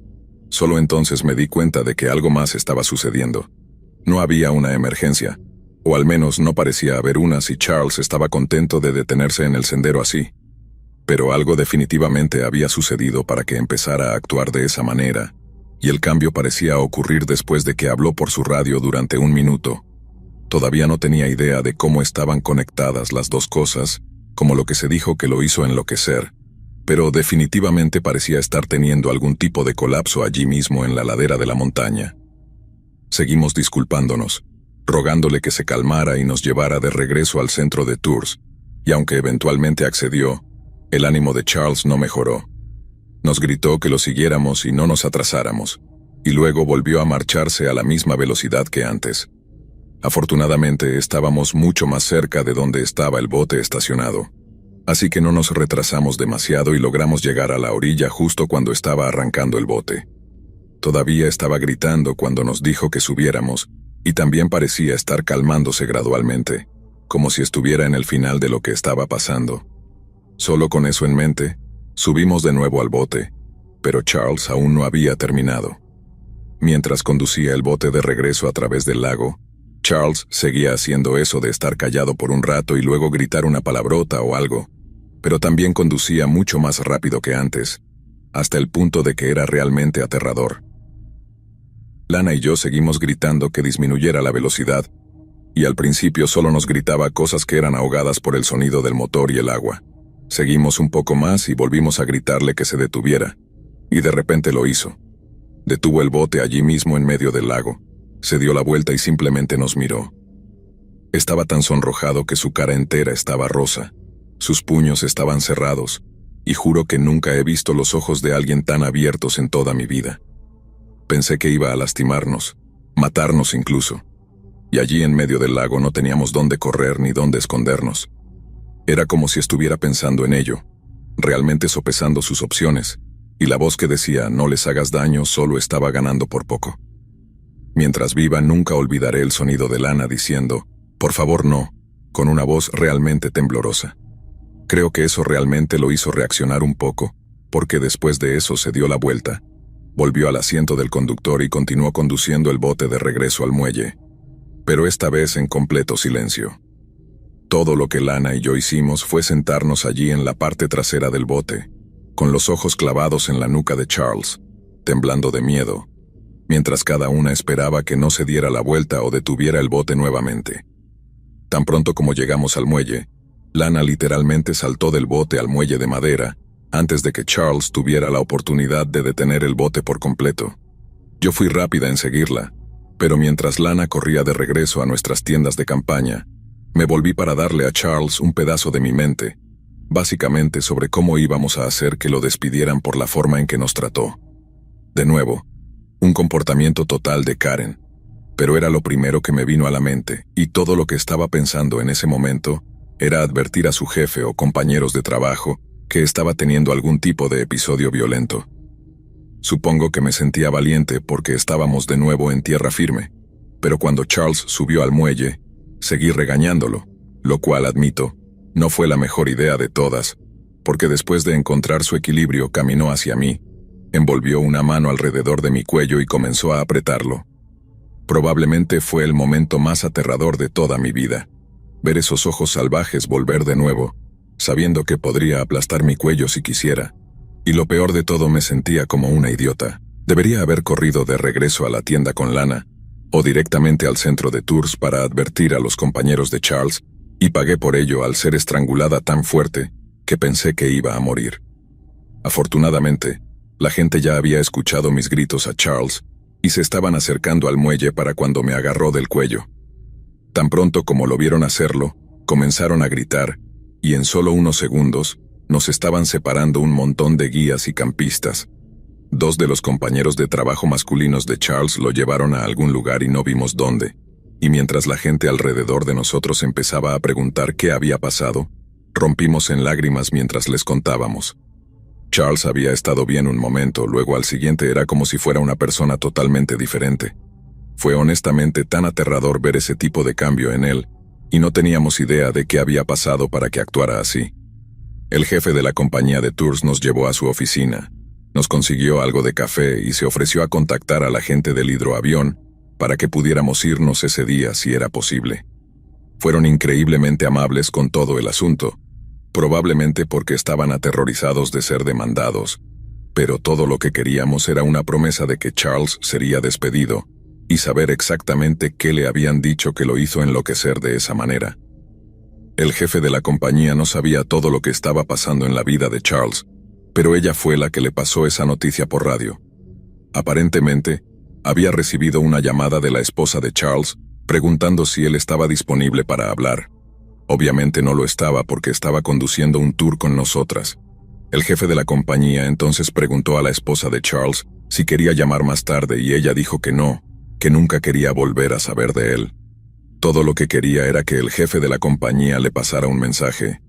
Solo entonces me di cuenta de que algo más estaba sucediendo. No había una emergencia, o al menos no parecía haber una si Charles estaba contento de detenerse en el sendero así. Pero algo definitivamente había sucedido para que empezara a actuar de esa manera, y el cambio parecía ocurrir después de que habló por su radio durante 1 minuto. Todavía no tenía idea de cómo estaban conectadas las dos cosas, como lo que se dijo que lo hizo enloquecer, pero definitivamente parecía estar teniendo algún tipo de colapso allí mismo en la ladera de la montaña. Seguimos disculpándonos, rogándole que se calmara y nos llevara de regreso al centro de Tours, y aunque eventualmente accedió, el ánimo de Charles no mejoró. Nos gritó que lo siguiéramos y no nos atrasáramos, y luego volvió a marcharse a la misma velocidad que antes. Afortunadamente estábamos mucho más cerca de donde estaba el bote estacionado, así que no nos retrasamos demasiado y logramos llegar a la orilla justo cuando estaba arrancando el bote. Todavía estaba gritando cuando nos dijo que subiéramos, y también parecía estar calmándose gradualmente, como si estuviera en el final de lo que estaba pasando. Solo con eso en mente, subimos de nuevo al bote, pero Charles aún no había terminado. Mientras conducía el bote de regreso a través del lago, Charles seguía haciendo eso de estar callado por un rato y luego gritar una palabrota o algo, pero también conducía mucho más rápido que antes, hasta el punto de que era realmente aterrador. Lana y yo seguimos gritando que disminuyera la velocidad, y al principio solo nos gritaba cosas que eran ahogadas por el sonido del motor y el agua. Seguimos un poco más y volvimos a gritarle que se detuviera, y de repente lo hizo. Detuvo el bote allí mismo en medio del lago, se dio la vuelta y simplemente nos miró. Estaba tan sonrojado que su cara entera estaba rosa, sus puños estaban cerrados, y juro que nunca he visto los ojos de alguien tan abiertos en toda mi vida. Pensé que iba a lastimarnos, matarnos incluso, y allí en medio del lago no teníamos dónde correr ni dónde escondernos. Era como si estuviera pensando en ello, realmente sopesando sus opciones, y la voz que decía «no les hagas daño» solo estaba ganando por poco. Mientras viva nunca olvidaré el sonido de Lana diciendo «por favor no», con una voz realmente temblorosa. Creo que eso realmente lo hizo reaccionar un poco, porque después de eso se dio la vuelta, volvió al asiento del conductor y continuó conduciendo el bote de regreso al muelle, pero esta vez en completo silencio. Todo lo que Lana y yo hicimos fue sentarnos allí en la parte trasera del bote, con los ojos clavados en la nuca de Charles, temblando de miedo, mientras cada una esperaba que no se diera la vuelta o detuviera el bote nuevamente. Tan pronto como llegamos al muelle, Lana literalmente saltó del bote al muelle de madera, antes de que Charles tuviera la oportunidad de detener el bote por completo. Yo fui rápida en seguirla, pero mientras Lana corría de regreso a nuestras tiendas de campaña, me volví para darle a Charles un pedazo de mi mente, básicamente sobre cómo íbamos a hacer que lo despidieran por la forma en que nos trató. De nuevo, un comportamiento total de Karen, pero era lo primero que me vino a la mente, y todo lo que estaba pensando en ese momento era advertir a su jefe o compañeros de trabajo que estaba teniendo algún tipo de episodio violento. Supongo que me sentía valiente porque estábamos de nuevo en tierra firme, pero cuando Charles subió al muelle, seguí regañándolo, lo cual admito, no fue la mejor idea de todas, porque después de encontrar su equilibrio caminó hacia mí, envolvió una mano alrededor de mi cuello y comenzó a apretarlo. Probablemente fue el momento más aterrador de toda mi vida, ver esos ojos salvajes volver de nuevo, sabiendo que podría aplastar mi cuello si quisiera, y lo peor de todo me sentía como una idiota. Debería haber corrido de regreso a la tienda con Lana, o directamente al centro de Tours para advertir a los compañeros de Charles, y pagué por ello al ser estrangulada tan fuerte que pensé que iba a morir. Afortunadamente, la gente ya había escuchado mis gritos a Charles y se estaban acercando al muelle para cuando me agarró del cuello. Tan pronto como lo vieron hacerlo, comenzaron a gritar, y en solo unos segundos, nos estaban separando un montón de guías y campistas. Dos de los compañeros de trabajo masculinos de Charles lo llevaron a algún lugar y no vimos dónde, y mientras la gente alrededor de nosotros empezaba a preguntar qué había pasado, rompimos en lágrimas mientras les contábamos. Charles había estado bien un momento, luego al siguiente era como si fuera una persona totalmente diferente. Fue honestamente tan aterrador ver ese tipo de cambio en él, y no teníamos idea de qué había pasado para que actuara así. El jefe de la compañía de tours nos llevó a su oficina, nos consiguió algo de café y se ofreció a contactar a la gente del hidroavión para que pudiéramos irnos ese día si era posible. Fueron increíblemente amables con todo el asunto, probablemente porque estaban aterrorizados de ser demandados, pero todo lo que queríamos era una promesa de que Charles sería despedido, y saber exactamente qué le habían dicho que lo hizo enloquecer de esa manera. El jefe de la compañía no sabía todo lo que estaba pasando en la vida de Charles, pero ella fue la que le pasó esa noticia por radio. Aparentemente, Había recibido una llamada de la esposa de Charles preguntando si él estaba disponible para hablar. Obviamente no lo estaba porque estaba conduciendo un tour con nosotras. El jefe de la compañía entonces preguntó a la esposa de Charles si quería llamar más tarde y ella dijo que no, que nunca quería volver a saber de él. Todo lo que quería era que el jefe de la compañía le pasara un mensaje.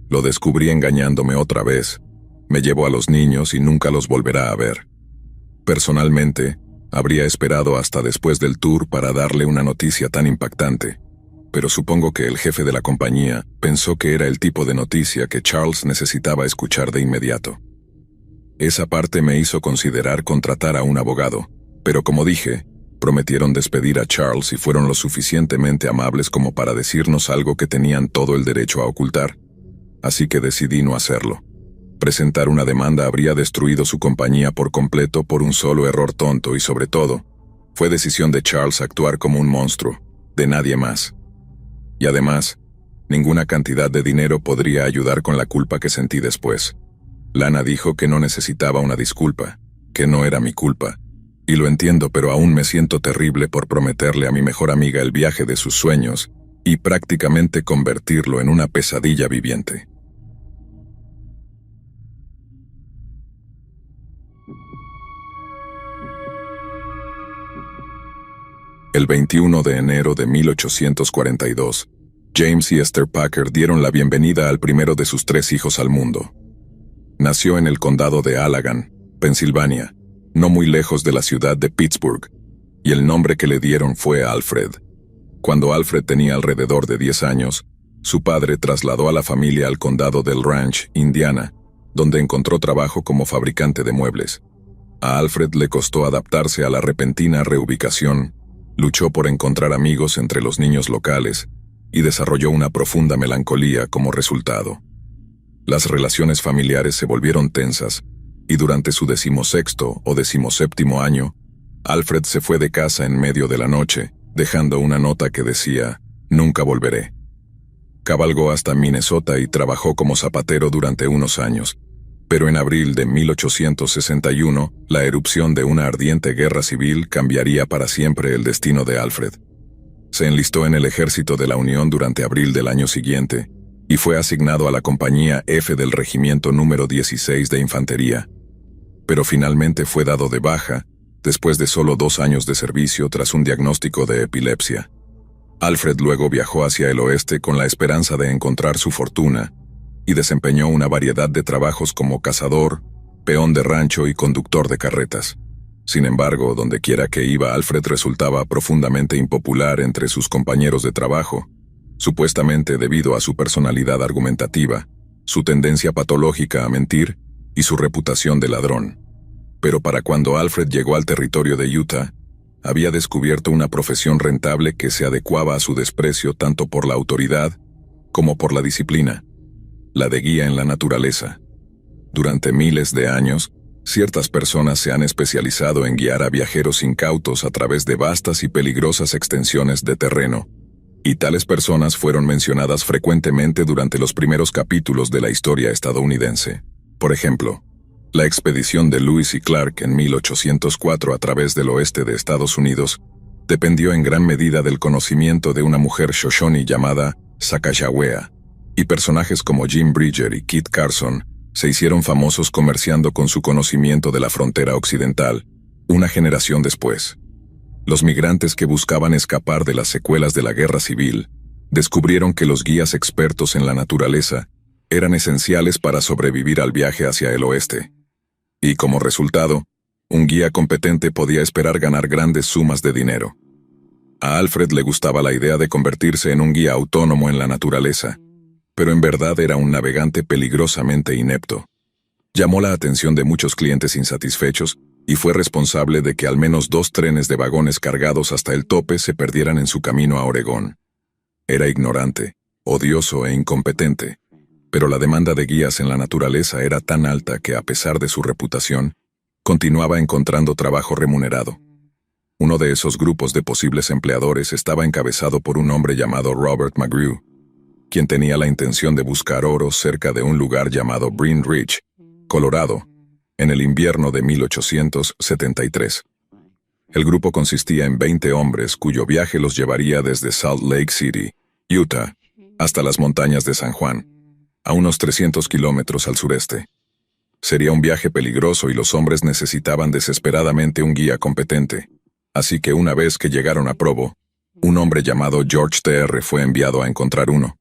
Lo descubrí engañándome otra vez. Me llevó a los niños y nunca los volverá a ver. Personalmente, habría esperado hasta después del tour para darle una noticia tan impactante, pero supongo que el jefe de la compañía pensó que era el tipo de noticia que Charles necesitaba escuchar de inmediato. Esa parte me hizo considerar contratar a un abogado, pero como dije, prometieron despedir a Charles y fueron lo suficientemente amables como para decirnos algo que tenían todo el derecho a ocultar. Así que decidí no hacerlo. Presentar una demanda habría destruido su compañía por completo por un solo error tonto y sobre todo, fue decisión de Charles actuar como un monstruo, de nadie más. Y además, ninguna cantidad de dinero podría ayudar con la culpa que sentí después. Lana dijo que no necesitaba una disculpa, que no era mi culpa. Y lo entiendo, pero aún me siento terrible por prometerle a mi mejor amiga el viaje de sus sueños y prácticamente convertirlo en una pesadilla viviente. El 21 de enero de 1842, James y Esther Packer dieron la bienvenida al primero de sus 3 hijos al mundo. Nació en el condado de Allegan, Pensilvania, no muy lejos de la ciudad de Pittsburgh, y el nombre que le dieron fue Alfred. Cuando Alfred tenía alrededor de 10 años, su padre trasladó a la familia al condado del Ranch, Indiana, donde encontró trabajo como fabricante de muebles. A Alfred le costó adaptarse a la repentina reubicación, luchó por encontrar amigos entre los niños locales y desarrolló una profunda melancolía como resultado. Las relaciones familiares se volvieron tensas y durante su 16º o 17º año, Alfred se fue de casa en medio de la noche, dejando una nota que decía, «Nunca volveré». Cabalgó hasta Minnesota y trabajó como zapatero durante unos años, pero en abril de 1861, la erupción de una ardiente guerra civil cambiaría para siempre el destino de Alfred. Se enlistó en el ejército de la Unión durante abril del año siguiente y fue asignado a la compañía F del regimiento número 16 de infantería, pero finalmente fue dado de baja después de solo 2 años de servicio tras un diagnóstico de epilepsia. Alfred luego viajó hacia el oeste con la esperanza de encontrar su fortuna y desempeñó una variedad de trabajos como cazador, peón de rancho y conductor de carretas. Sin embargo, dondequiera que iba, Alfred resultaba profundamente impopular entre sus compañeros de trabajo, supuestamente debido a su personalidad argumentativa, su tendencia patológica a mentir y su reputación de ladrón. Pero para cuando Alfred llegó al territorio de Utah, había descubierto una profesión rentable que se adecuaba a su desprecio tanto por la autoridad como por la disciplina, la de guía en la naturaleza. Durante miles de años, ciertas personas se han especializado en guiar a viajeros incautos a través de vastas y peligrosas extensiones de terreno, y tales personas fueron mencionadas frecuentemente durante los primeros capítulos de la historia estadounidense. Por ejemplo, la expedición de Lewis y Clark en 1804 a través del oeste de Estados Unidos dependió en gran medida del conocimiento de una mujer Shoshone llamada Sacagawea, y personajes como Jim Bridger y Kit Carson se hicieron famosos comerciando con su conocimiento de la frontera occidental, una generación después. Los migrantes que buscaban escapar de las secuelas de la guerra civil descubrieron que los guías expertos en la naturaleza eran esenciales para sobrevivir al viaje hacia el oeste. Y como resultado, un guía competente podía esperar ganar grandes sumas de dinero. A Alfred le gustaba la idea de convertirse en un guía autónomo en la naturaleza, pero en verdad era un navegante peligrosamente inepto. Llamó la atención de muchos clientes insatisfechos y fue responsable de que al menos 2 trenes de vagones cargados hasta el tope se perdieran en su camino a Oregón. Era ignorante, odioso e incompetente, pero la demanda de guías en la naturaleza era tan alta que, a pesar de su reputación, continuaba encontrando trabajo remunerado. Uno de esos grupos de posibles empleadores estaba encabezado por un hombre llamado Robert McGrew, quien tenía la intención de buscar oro cerca de un lugar llamado Bryn Ridge, Colorado, en el invierno de 1873. El grupo consistía en 20 hombres cuyo viaje los llevaría desde Salt Lake City, Utah, hasta las montañas de San Juan, a unos 300 kilómetros al sureste. Sería un viaje peligroso y los hombres necesitaban desesperadamente un guía competente. Así que una vez que llegaron a Provo, un hombre llamado George T.R. fue enviado a encontrar uno.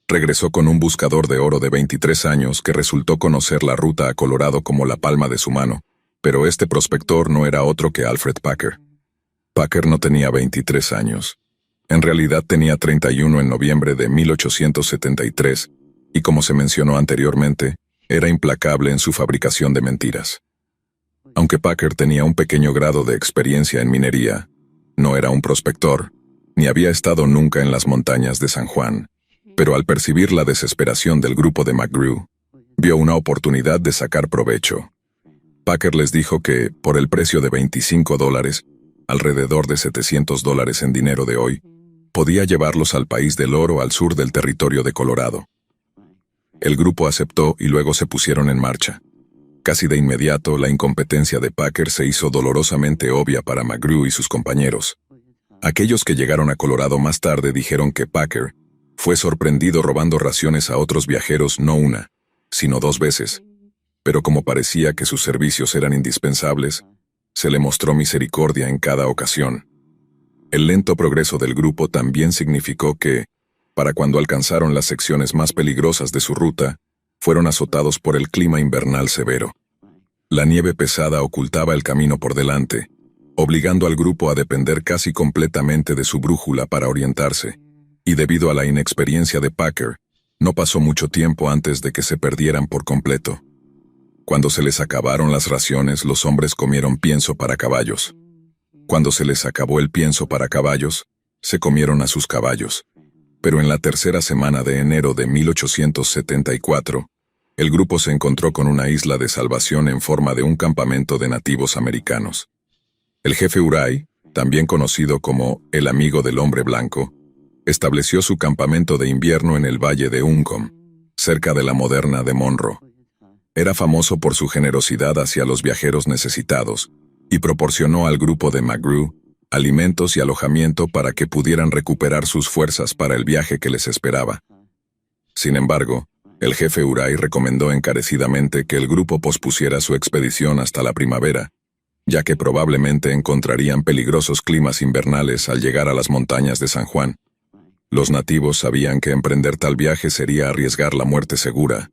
Regresó con un buscador de oro de 23 años que resultó conocer la ruta a Colorado como la palma de su mano, pero este prospector no era otro que Alfred Packer. Packer no tenía 23 años. En realidad tenía 31 en noviembre de 1873, y como se mencionó anteriormente, era implacable en su fabricación de mentiras. Aunque Packer tenía un pequeño grado de experiencia en minería, no era un prospector, ni había estado nunca en las montañas de San Juan, pero al percibir la desesperación del grupo de McGrew, vio una oportunidad de sacar provecho. Packer les dijo que, por el precio de $25, alrededor de $700 en dinero de hoy, podía llevarlos al país del oro al sur del territorio de Colorado. El grupo aceptó y luego se pusieron en marcha. Casi de inmediato, la incompetencia de Packer se hizo dolorosamente obvia para McGrew y sus compañeros. Aquellos que llegaron a Colorado más tarde dijeron que Packer fue sorprendido robando raciones a otros viajeros no una, sino 2 veces. Pero como parecía que sus servicios eran indispensables, se le mostró misericordia en cada ocasión. El lento progreso del grupo también significó que, para cuando alcanzaron las secciones más peligrosas de su ruta, fueron azotados por el clima invernal severo. La nieve pesada ocultaba el camino por delante, obligando al grupo a depender casi completamente de su brújula para orientarse, y debido a la inexperiencia de Packer, no pasó mucho tiempo antes de que se perdieran por completo. Cuando se les acabaron las raciones, los hombres comieron pienso para caballos. Cuando se les acabó el pienso para caballos, se comieron a sus caballos. Pero en la tercera semana de enero de 1874, el grupo se encontró con una isla de salvación en forma de un campamento de nativos americanos. El jefe Uray, también conocido como el amigo del hombre blanco, estableció su campamento de invierno en el valle de Uncom, cerca de la moderna de Monroe. Era famoso por su generosidad hacia los viajeros necesitados, y proporcionó al grupo de McGrew alimentos y alojamiento para que pudieran recuperar sus fuerzas para el viaje que les esperaba. Sin embargo, el jefe Uray recomendó encarecidamente que el grupo pospusiera su expedición hasta la primavera, ya que probablemente encontrarían peligrosos climas invernales al llegar a las montañas de San Juan. Los nativos sabían que emprender tal viaje sería arriesgar la muerte segura,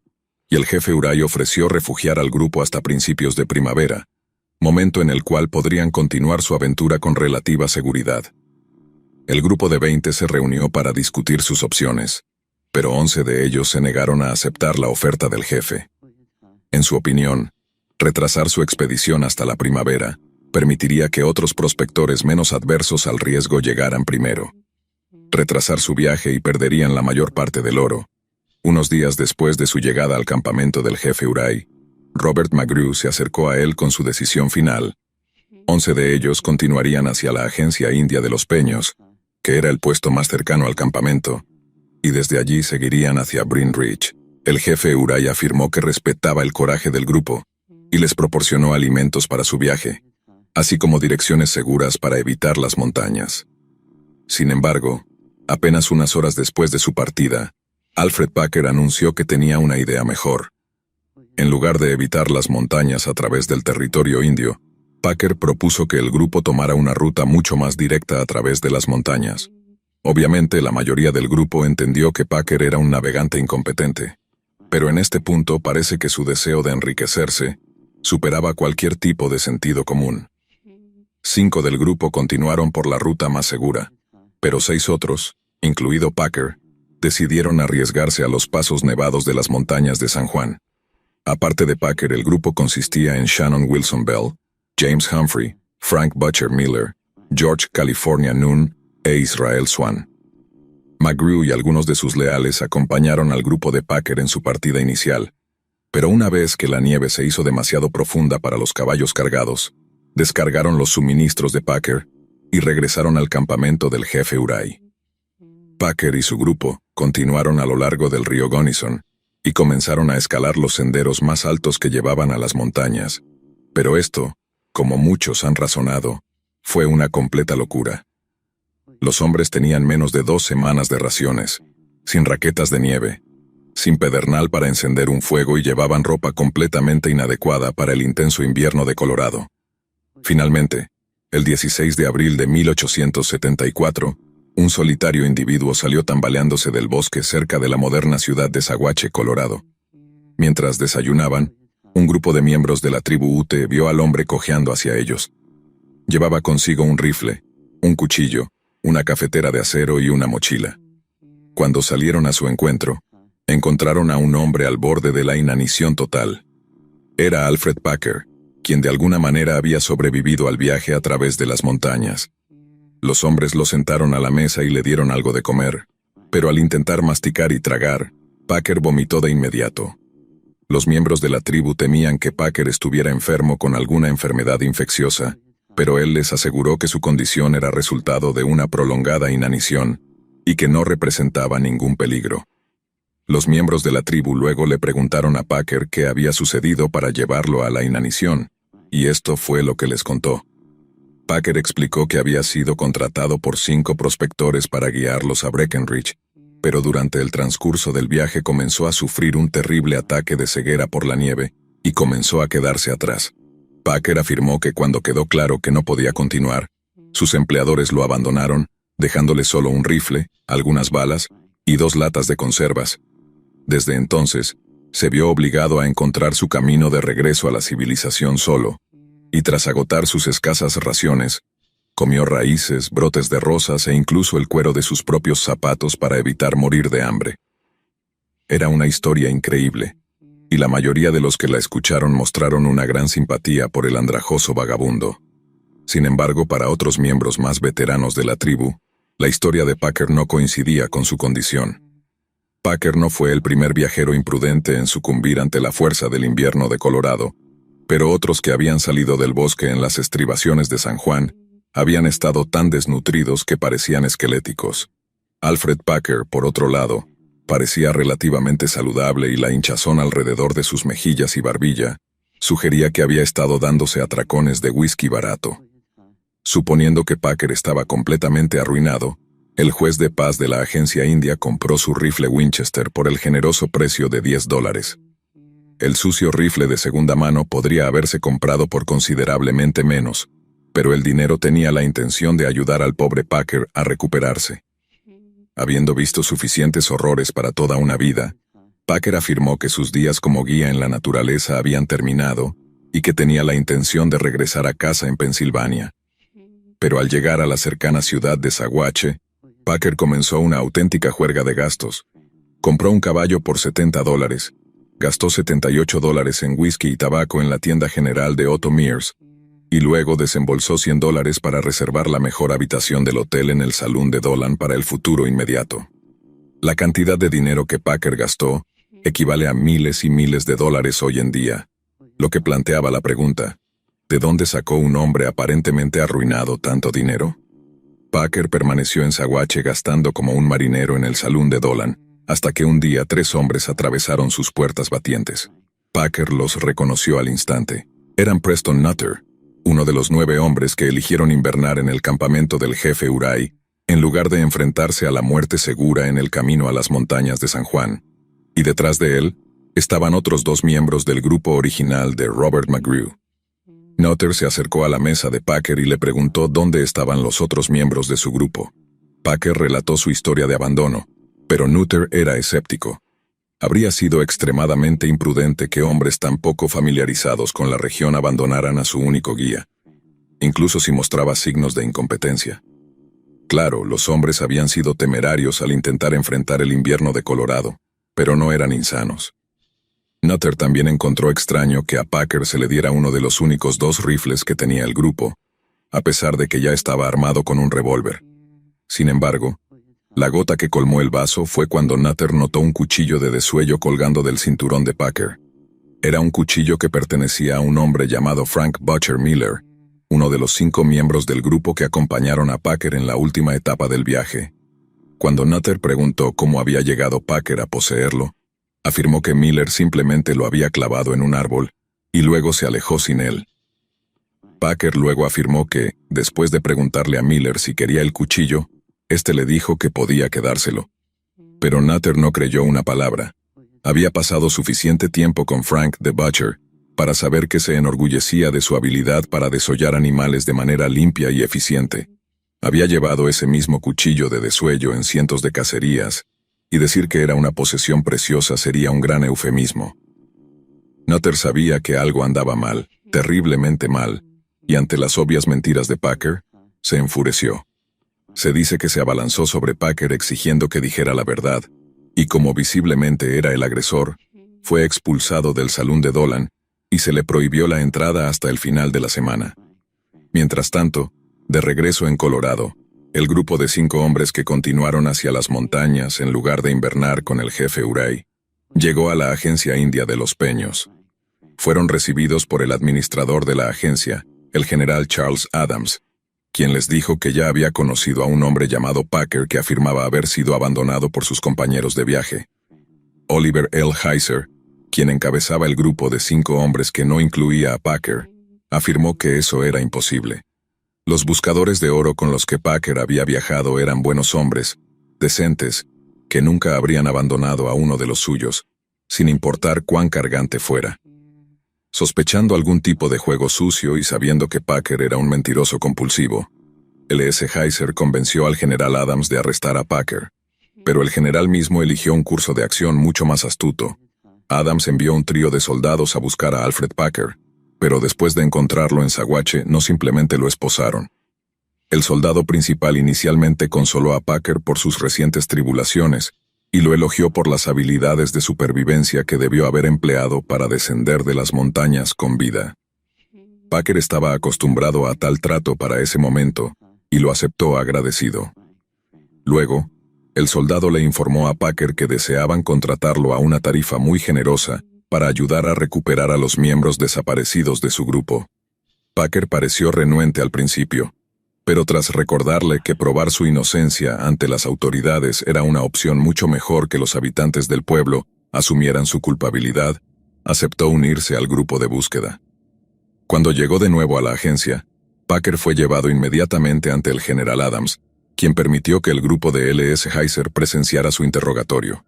y el jefe Uray ofreció refugiar al grupo hasta principios de primavera, momento en el cual podrían continuar su aventura con relativa seguridad. El grupo de 20 se reunió para discutir sus opciones, pero 11 de ellos se negaron a aceptar la oferta del jefe. En su opinión, retrasar su expedición hasta la primavera permitiría que otros prospectores menos adversos al riesgo llegaran primero. Retrasar su viaje y perderían la mayor parte del oro. Unos días después de su llegada al campamento del jefe Uray, Robert McGrew se acercó a él con su decisión final. 11 de ellos continuarían hacia la agencia india de los Peños, que era el puesto más cercano al campamento, y desde allí seguirían hacia Bryn Ridge. El jefe Uray afirmó que respetaba el coraje del grupo, y les proporcionó alimentos para su viaje, así como direcciones seguras para evitar las montañas. Sin embargo, apenas unas horas después de su partida, Alfred Packer anunció que tenía una idea mejor. En lugar de evitar las montañas a través del territorio indio, Packer propuso que el grupo tomara una ruta mucho más directa a través de las montañas. Obviamente, la mayoría del grupo entendió que Packer era un navegante incompetente, pero en este punto parece que su deseo de enriquecerse superaba cualquier tipo de sentido común. 5 del grupo continuaron por la ruta más segura, pero 6 otros, incluido Packer, decidieron arriesgarse a los pasos nevados de las montañas de San Juan. Aparte de Packer, el grupo consistía en Shannon Wilson Bell, James Humphrey, Frank Butcher Miller, George California Nunn e Israel Swan. McGrew y algunos de sus leales acompañaron al grupo de Packer en su partida inicial, pero una vez que la nieve se hizo demasiado profunda para los caballos cargados, descargaron los suministros de Packer y regresaron al campamento del jefe Uray. Packer y su grupo continuaron a lo largo del río Gunnison y comenzaron a escalar los senderos más altos que llevaban a las montañas, pero esto, como muchos han razonado, Fue una completa locura. Los hombres tenían menos de 2 semanas de raciones, sin raquetas de nieve, sin pedernal para encender un fuego y llevaban ropa completamente inadecuada para el intenso invierno de Colorado. Finalmente, el 16 de abril de 1874, un solitario individuo salió tambaleándose del bosque cerca de la moderna ciudad de Saguache, Colorado. Mientras desayunaban, un grupo de miembros de la tribu Ute vio al hombre cojeando hacia ellos. Llevaba consigo un rifle, un cuchillo, una cafetera de acero y una mochila. Cuando salieron a su encuentro, encontraron a un hombre al borde de la inanición total. Era Alfred Packer, quien de alguna manera había sobrevivido al viaje a través de las montañas. Los hombres lo sentaron a la mesa y le dieron algo de comer, pero al intentar masticar y tragar, Packer vomitó de inmediato. Los miembros de la tribu temían que Packer estuviera enfermo con alguna enfermedad infecciosa, pero él les aseguró que su condición era resultado de una prolongada inanición y que no representaba ningún peligro. Los miembros de la tribu luego le preguntaron a Packer qué había sucedido para llevarlo a la inanición, y esto fue lo que les contó. Packer explicó que había sido contratado por 5 prospectores para guiarlos a Breckenridge, pero durante el transcurso del viaje comenzó a sufrir un terrible ataque de ceguera por la nieve y comenzó a quedarse atrás. Packer afirmó que cuando quedó claro que no podía continuar, sus empleadores lo abandonaron, dejándole solo un rifle, algunas balas y 2 latas de conservas. Desde entonces, se vio obligado a encontrar su camino de regreso a la civilización solo, y tras agotar sus escasas raciones, comió raíces, brotes de rosas e incluso el cuero de sus propios zapatos para evitar morir de hambre. Era una historia increíble, y la mayoría de los que la escucharon mostraron una gran simpatía por el andrajoso vagabundo. Sin embargo, para otros miembros más veteranos de la tribu, la historia de Packer no coincidía con su condición. Packer no fue el primer viajero imprudente en sucumbir ante la fuerza del invierno de Colorado, pero otros que habían salido del bosque en las estribaciones de San Juan habían estado tan desnutridos que parecían esqueléticos. Alfred Packer, por otro lado, parecía relativamente saludable y la hinchazón alrededor de sus mejillas y barbilla sugería que había estado dándose atracones de whisky barato. Suponiendo que Packer estaba completamente arruinado, el juez de paz de la agencia india compró su rifle Winchester por el generoso precio de $10. El sucio rifle de segunda mano podría haberse comprado por considerablemente menos, pero el dinero tenía la intención de ayudar al pobre Packer a recuperarse. Habiendo visto suficientes horrores para toda una vida, Packer afirmó que sus días como guía en la naturaleza habían terminado y que tenía la intención de regresar a casa en Pensilvania. Pero al llegar a la cercana ciudad de Saguache, Packer comenzó una auténtica juerga de gastos. Compró un caballo por $70, gastó $78 en whisky y tabaco en la tienda general de Otto Mears, y luego desembolsó $100 para reservar la mejor habitación del hotel en el salón de Dolan para el futuro inmediato. La cantidad de dinero que Packer gastó equivale a miles y miles de dólares hoy en día, lo que planteaba la pregunta, ¿de dónde sacó un hombre aparentemente arruinado tanto dinero? Packer permaneció en Saguache gastando como un marinero en el salón de Dolan, hasta que un día 3 hombres atravesaron sus puertas batientes. Packer los reconoció al instante. Eran Preston Nutter, uno de los 9 hombres que eligieron invernar en el campamento del jefe Uray, en lugar de enfrentarse a la muerte segura en el camino a las montañas de San Juan. Y detrás de él, estaban otros 2 miembros del grupo original de Robert McGrew. Nutter se acercó a la mesa de Packer y le preguntó dónde estaban los otros miembros de su grupo. Packer relató su historia de abandono, pero Nutter era escéptico. Habría sido extremadamente imprudente que hombres tan poco familiarizados con la región abandonaran a su único guía, incluso si mostraba signos de incompetencia. Claro, los hombres habían sido temerarios al intentar enfrentar el invierno de Colorado, pero no eran insanos. Nutter también encontró extraño que a Packer se le diera uno de los únicos 2 rifles que tenía el grupo, a pesar de que ya estaba armado con un revólver. Sin embargo, la gota que colmó el vaso fue cuando Nutter notó un cuchillo de desuello colgando del cinturón de Packer. Era un cuchillo que pertenecía a un hombre llamado Frank Butcher Miller, uno de los 5 miembros del grupo que acompañaron a Packer en la última etapa del viaje. Cuando Nutter preguntó cómo había llegado Packer a poseerlo, afirmó que Miller simplemente lo había clavado en un árbol, y luego se alejó sin él. Packer luego afirmó que, después de preguntarle a Miller si quería el cuchillo, este le dijo que podía quedárselo. Pero Nutter no creyó una palabra. Había pasado suficiente tiempo con Frank the Butcher para saber que se enorgullecía de su habilidad para desollar animales de manera limpia y eficiente. Había llevado ese mismo cuchillo de desuello en cientos de cacerías, y decir que era una posesión preciosa sería un gran eufemismo. Nutter sabía que algo andaba mal, terriblemente mal, y ante las obvias mentiras de Packer, se enfureció. Se dice que se abalanzó sobre Packer exigiendo que dijera la verdad, y como visiblemente era el agresor, fue expulsado del salón de Dolan y se le prohibió la entrada hasta el final de la semana. Mientras tanto, de regreso en Colorado, el grupo de 5 hombres que continuaron hacia las montañas en lugar de invernar con el jefe Urey, llegó a la agencia india de Los Peños. Fueron recibidos por el administrador de la agencia, el general Charles Adams, quien les dijo que ya había conocido a un hombre llamado Packer que afirmaba haber sido abandonado por sus compañeros de viaje. Oliver L. Heiser, quien encabezaba el grupo de 5 hombres que no incluía a Packer, afirmó que eso era imposible. Los buscadores de oro con los que Packer había viajado eran buenos hombres, decentes, que nunca habrían abandonado a uno de los suyos, sin importar cuán cargante fuera. Sospechando algún tipo de juego sucio y sabiendo que Packer era un mentiroso compulsivo, L.S. Heiser convenció al general Adams de arrestar a Packer, pero el general mismo eligió un curso de acción mucho más astuto. Adams envió un trío de soldados a buscar a Alfred Packer, pero después de encontrarlo en Saguache no simplemente lo esposaron. El soldado principal inicialmente consoló a Packer por sus recientes tribulaciones, y lo elogió por las habilidades de supervivencia que debió haber empleado para descender de las montañas con vida. Packer estaba acostumbrado a tal trato para ese momento, y lo aceptó agradecido. Luego, el soldado le informó a Packer que deseaban contratarlo a una tarifa muy generosa para ayudar a recuperar a los miembros desaparecidos de su grupo. Packer pareció renuente al principio, pero tras recordarle que probar su inocencia ante las autoridades era una opción mucho mejor que los habitantes del pueblo asumieran su culpabilidad, aceptó unirse al grupo de búsqueda. Cuando llegó de nuevo a la agencia, Packer fue llevado inmediatamente ante el general Adams, quien permitió que el grupo de L.S. Heiser presenciara su interrogatorio.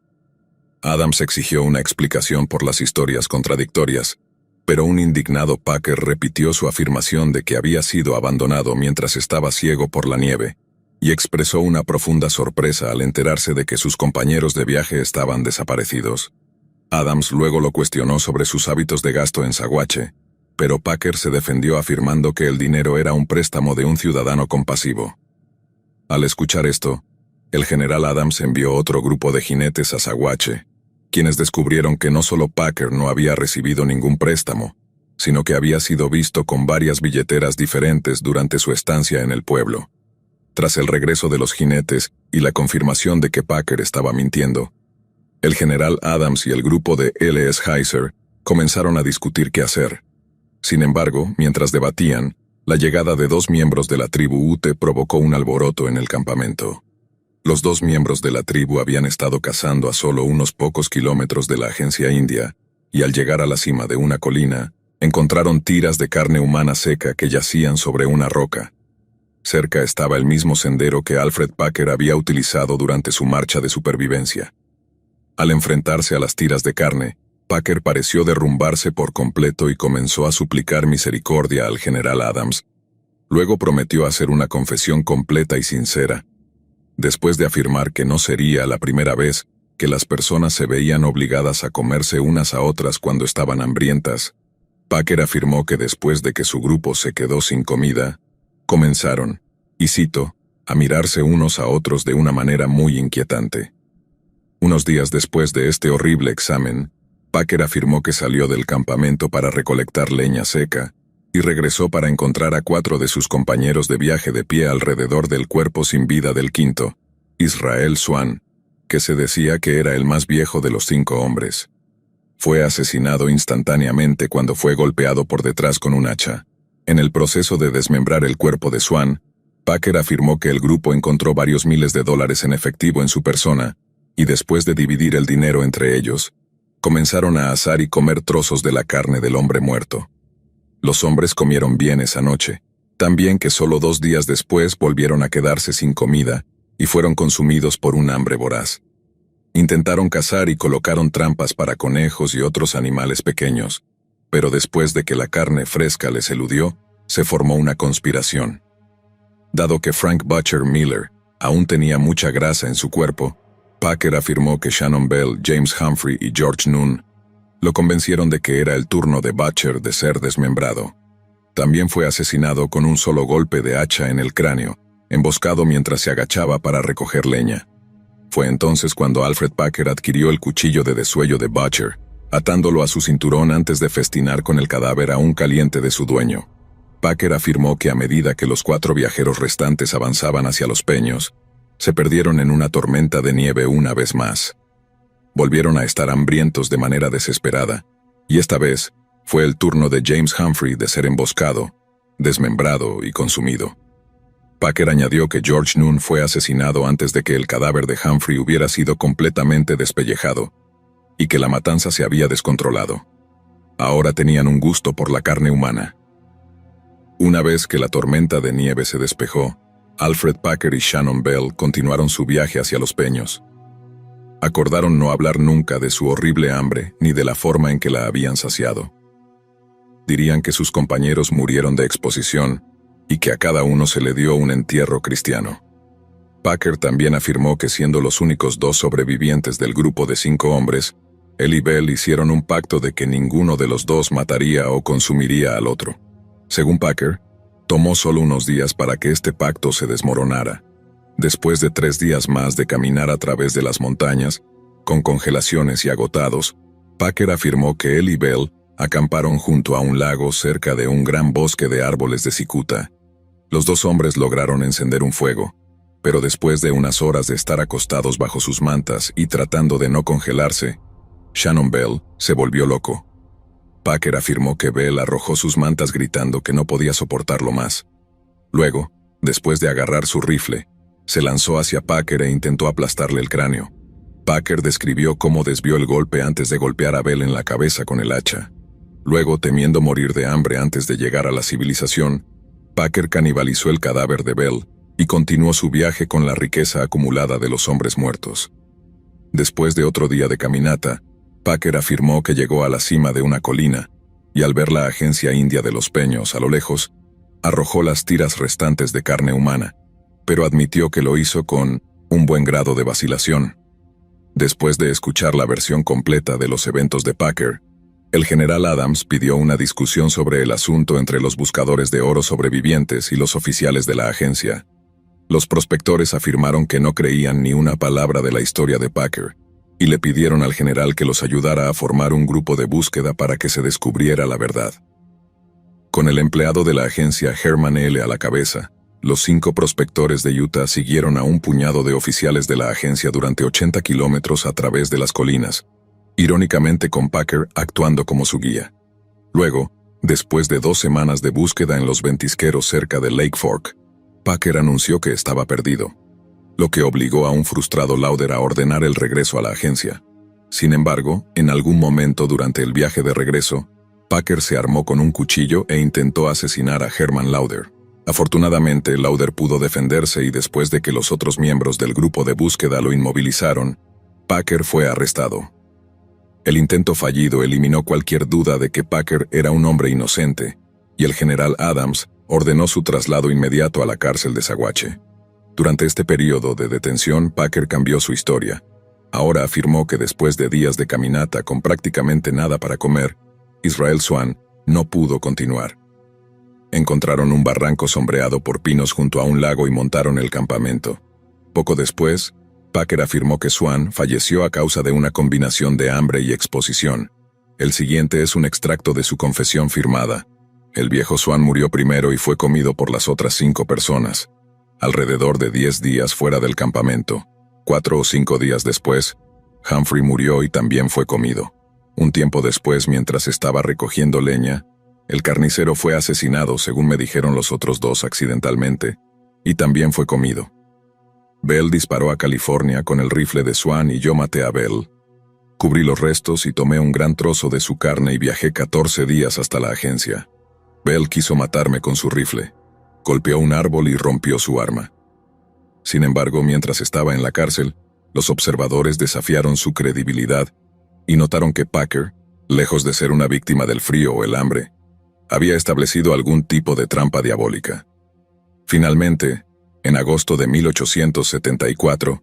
Adams exigió una explicación por las historias contradictorias, pero un indignado Packer repitió su afirmación de que había sido abandonado mientras estaba ciego por la nieve, y expresó una profunda sorpresa al enterarse de que sus compañeros de viaje estaban desaparecidos. Adams luego lo cuestionó sobre sus hábitos de gasto en Saguache, pero Packer se defendió afirmando que el dinero era un préstamo de un ciudadano compasivo. Al escuchar esto, el general Adams envió otro grupo de jinetes a Saguache, quienes descubrieron que no solo Packer no había recibido ningún préstamo, sino que había sido visto con varias billeteras diferentes durante su estancia en el pueblo. Tras el regreso de los jinetes y la confirmación de que Packer estaba mintiendo, el general Adams y el grupo de L.S. Heiser comenzaron a discutir qué hacer. Sin embargo, mientras debatían, la llegada de 2 miembros de la tribu Ute provocó un alboroto en el campamento. Los 2 miembros de la tribu habían estado cazando a solo unos pocos kilómetros de la agencia india, y al llegar a la cima de una colina, encontraron tiras de carne humana seca que yacían sobre una roca. Cerca estaba el mismo sendero que Alfred Packer había utilizado durante su marcha de supervivencia. Al enfrentarse a las tiras de carne, Packer pareció derrumbarse por completo y comenzó a suplicar misericordia al general Adams. Luego prometió hacer una confesión completa y sincera. Después de afirmar que no sería la primera vez que las personas se veían obligadas a comerse unas a otras cuando estaban hambrientas, Packer afirmó que después de que su grupo se quedó sin comida, comenzaron, y cito, a mirarse unos a otros de una manera muy inquietante. Unos días después de este horrible examen, Packer afirmó que salió del campamento para recolectar leña seca, y regresó para encontrar a 4 de sus compañeros de viaje de pie alrededor del cuerpo sin vida del quinto, Israel Swan, que se decía que era el más viejo de los 5 hombres. Fue asesinado instantáneamente cuando fue golpeado por detrás con un hacha. En el proceso de desmembrar el cuerpo de Swan, Packer afirmó que el grupo encontró varios miles de dólares en efectivo en su persona, y después de dividir el dinero entre ellos, comenzaron a asar y comer trozos de la carne del hombre muerto. Los hombres comieron bien esa noche, tan bien que solo 2 días después volvieron a quedarse sin comida y fueron consumidos por un hambre voraz. Intentaron cazar y colocaron trampas para conejos y otros animales pequeños, pero después de que la carne fresca les eludió, se formó una conspiración. Dado que Frank Butcher Miller aún tenía mucha grasa en su cuerpo, Packer afirmó que Shannon Bell, James Humphrey y George Nunn lo convencieron de que era el turno de Butcher de ser desmembrado. También fue asesinado con un solo golpe de hacha en el cráneo, emboscado mientras se agachaba para recoger leña. Fue entonces cuando Alfred Packer adquirió el cuchillo de desuello de Butcher, atándolo a su cinturón antes de festinar con el cadáver aún caliente de su dueño. Packer afirmó que a medida que los 4 viajeros restantes avanzaban hacia los peños, se perdieron en una tormenta de nieve una vez más. Volvieron a estar hambrientos de manera desesperada, y esta vez fue el turno de James Humphrey de ser emboscado, desmembrado y consumido. Packer añadió que George Nunn fue asesinado antes de que el cadáver de Humphrey hubiera sido completamente despellejado, y que la matanza se había descontrolado. Ahora tenían un gusto por la carne humana. Una vez que la tormenta de nieve se despejó, Alfred Packer y Shannon Bell continuaron su viaje hacia los peños. Acordaron no hablar nunca de su horrible hambre ni de la forma en que la habían saciado. Dirían que sus compañeros murieron de exposición y que a cada uno se le dio un entierro cristiano. Packer también afirmó que siendo los únicos 2 sobrevivientes del grupo de 5 hombres, él y Bell hicieron un pacto de que ninguno de los 2 mataría o consumiría al otro. Según Packer, tomó solo unos días para que este pacto se desmoronara. Después de 3 días más de caminar a través de las montañas, con congelaciones y agotados, Packer afirmó que él y Bell acamparon junto a un lago cerca de un gran bosque de árboles de cicuta. Los 2 hombres lograron encender un fuego, pero después de unas horas de estar acostados bajo sus mantas y tratando de no congelarse, Shannon Bell se volvió loco. Packer afirmó que Bell arrojó sus mantas gritando que no podía soportarlo más. Luego, después de agarrar su rifle, se lanzó hacia Packer e intentó aplastarle el cráneo. Packer describió cómo desvió el golpe antes de golpear a Bell en la cabeza con el hacha. Luego, temiendo morir de hambre antes de llegar a la civilización, Packer canibalizó el cadáver de Bell y continuó su viaje con la riqueza acumulada de los hombres muertos. Después de otro día de caminata, Packer afirmó que llegó a la cima de una colina, y al ver la agencia india de los peños a lo lejos, arrojó las tiras restantes de carne humana, pero admitió que lo hizo con un buen grado de vacilación. Después de escuchar la versión completa de los eventos de Packer, el general Adams pidió una discusión sobre el asunto entre los buscadores de oro sobrevivientes y los oficiales de la agencia. Los prospectores afirmaron que no creían ni una palabra de la historia de Packer, y le pidieron al general que los ayudara a formar un grupo de búsqueda para que se descubriera la verdad. Con el empleado de la agencia Herman L. a la cabeza, los 5 prospectores de Utah siguieron a un puñado de oficiales de la agencia durante 80 kilómetros a través de las colinas, irónicamente con Packer actuando como su guía. Luego, después de 2 semanas de búsqueda en los ventisqueros cerca de Lake Fork, Packer anunció que estaba perdido, lo que obligó a un frustrado Lauder a ordenar el regreso a la agencia. Sin embargo, en algún momento durante el viaje de regreso, Packer se armó con un cuchillo e intentó asesinar a Herman Lauder. Afortunadamente, Lauder pudo defenderse y después de que los otros miembros del grupo de búsqueda lo inmovilizaron, Packer fue arrestado. El intento fallido eliminó cualquier duda de que Packer era un hombre inocente, y el general Adams ordenó su traslado inmediato a la cárcel de Saguache. Durante este periodo de detención, Packer cambió su historia. Ahora afirmó que después de días de caminata con prácticamente nada para comer, Israel Swan no pudo continuar. Encontraron un barranco sombreado por pinos junto a un lago y montaron el campamento. Poco después, Packer afirmó que Swan falleció a causa de una combinación de hambre y exposición. El siguiente es un extracto de su confesión firmada. El viejo Swan murió primero y fue comido por las otras 5 personas. Alrededor de 10 días fuera del campamento, 4 o 5 días después, Humphrey murió y también fue comido. Un tiempo después, mientras estaba recogiendo leña, el carnicero fue asesinado, según me dijeron los otros 2 accidentalmente, y también fue comido. Bell disparó a California con el rifle de Swan y yo maté a Bell. Cubrí los restos y tomé un gran trozo de su carne y viajé 14 días hasta la agencia. Bell quiso matarme con su rifle. Golpeó un árbol y rompió su arma. Sin embargo, mientras estaba en la cárcel, los observadores desafiaron su credibilidad y notaron que Packer, lejos de ser una víctima del frío o el hambre, había establecido algún tipo de trampa diabólica. Finalmente, en agosto de 1874,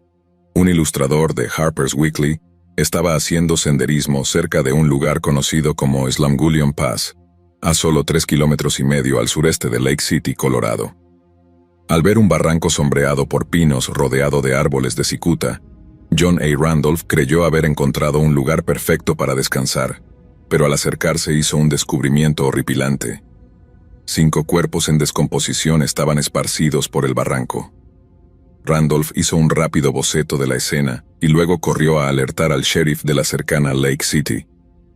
un ilustrador de Harper's Weekly estaba haciendo senderismo cerca de un lugar conocido como Slamgullion Pass, a solo 3,5 kilómetros al sureste de Lake City, Colorado. Al ver un barranco sombreado por pinos rodeado de árboles de cicuta, John A. Randolph creyó haber encontrado un lugar perfecto para descansar, pero al acercarse hizo un descubrimiento horripilante. 5 cuerpos en descomposición estaban esparcidos por el barranco. Randolph hizo un rápido boceto de la escena y luego corrió a alertar al sheriff de la cercana Lake City,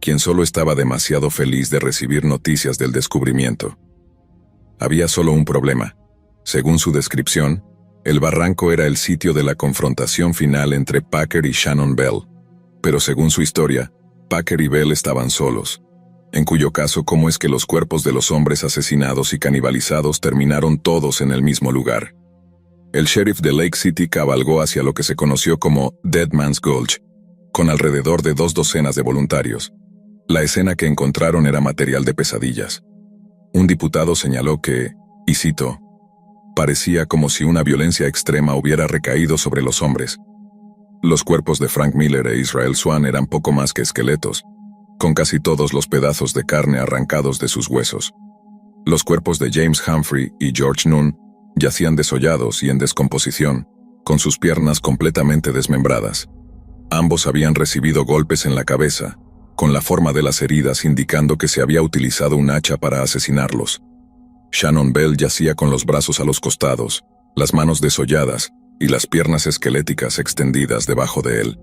quien solo estaba demasiado feliz de recibir noticias del descubrimiento. Había solo un problema. Según su descripción, el barranco era el sitio de la confrontación final entre Packer y Shannon Bell, pero según su historia, Packer y Bell estaban solos, en cuyo caso, ¿cómo es que los cuerpos de los hombres asesinados y canibalizados terminaron todos en el mismo lugar? El sheriff de Lake City cabalgó hacia lo que se conoció como Dead Man's Gulch, con alrededor de 2 docenas de voluntarios. La escena que encontraron era material de pesadillas. Un diputado señaló que, y cito, parecía como si una violencia extrema hubiera recaído sobre los hombres. Los cuerpos de Frank Miller e Israel Swan eran poco más que esqueletos, con casi todos los pedazos de carne arrancados de sus huesos. Los cuerpos de James Humphrey y George Nunn yacían desollados y en descomposición, con sus piernas completamente desmembradas. Ambos habían recibido golpes en la cabeza, con la forma de las heridas indicando que se había utilizado un hacha para asesinarlos. Shannon Bell yacía con los brazos a los costados, las manos desolladas y las piernas esqueléticas extendidas debajo de él.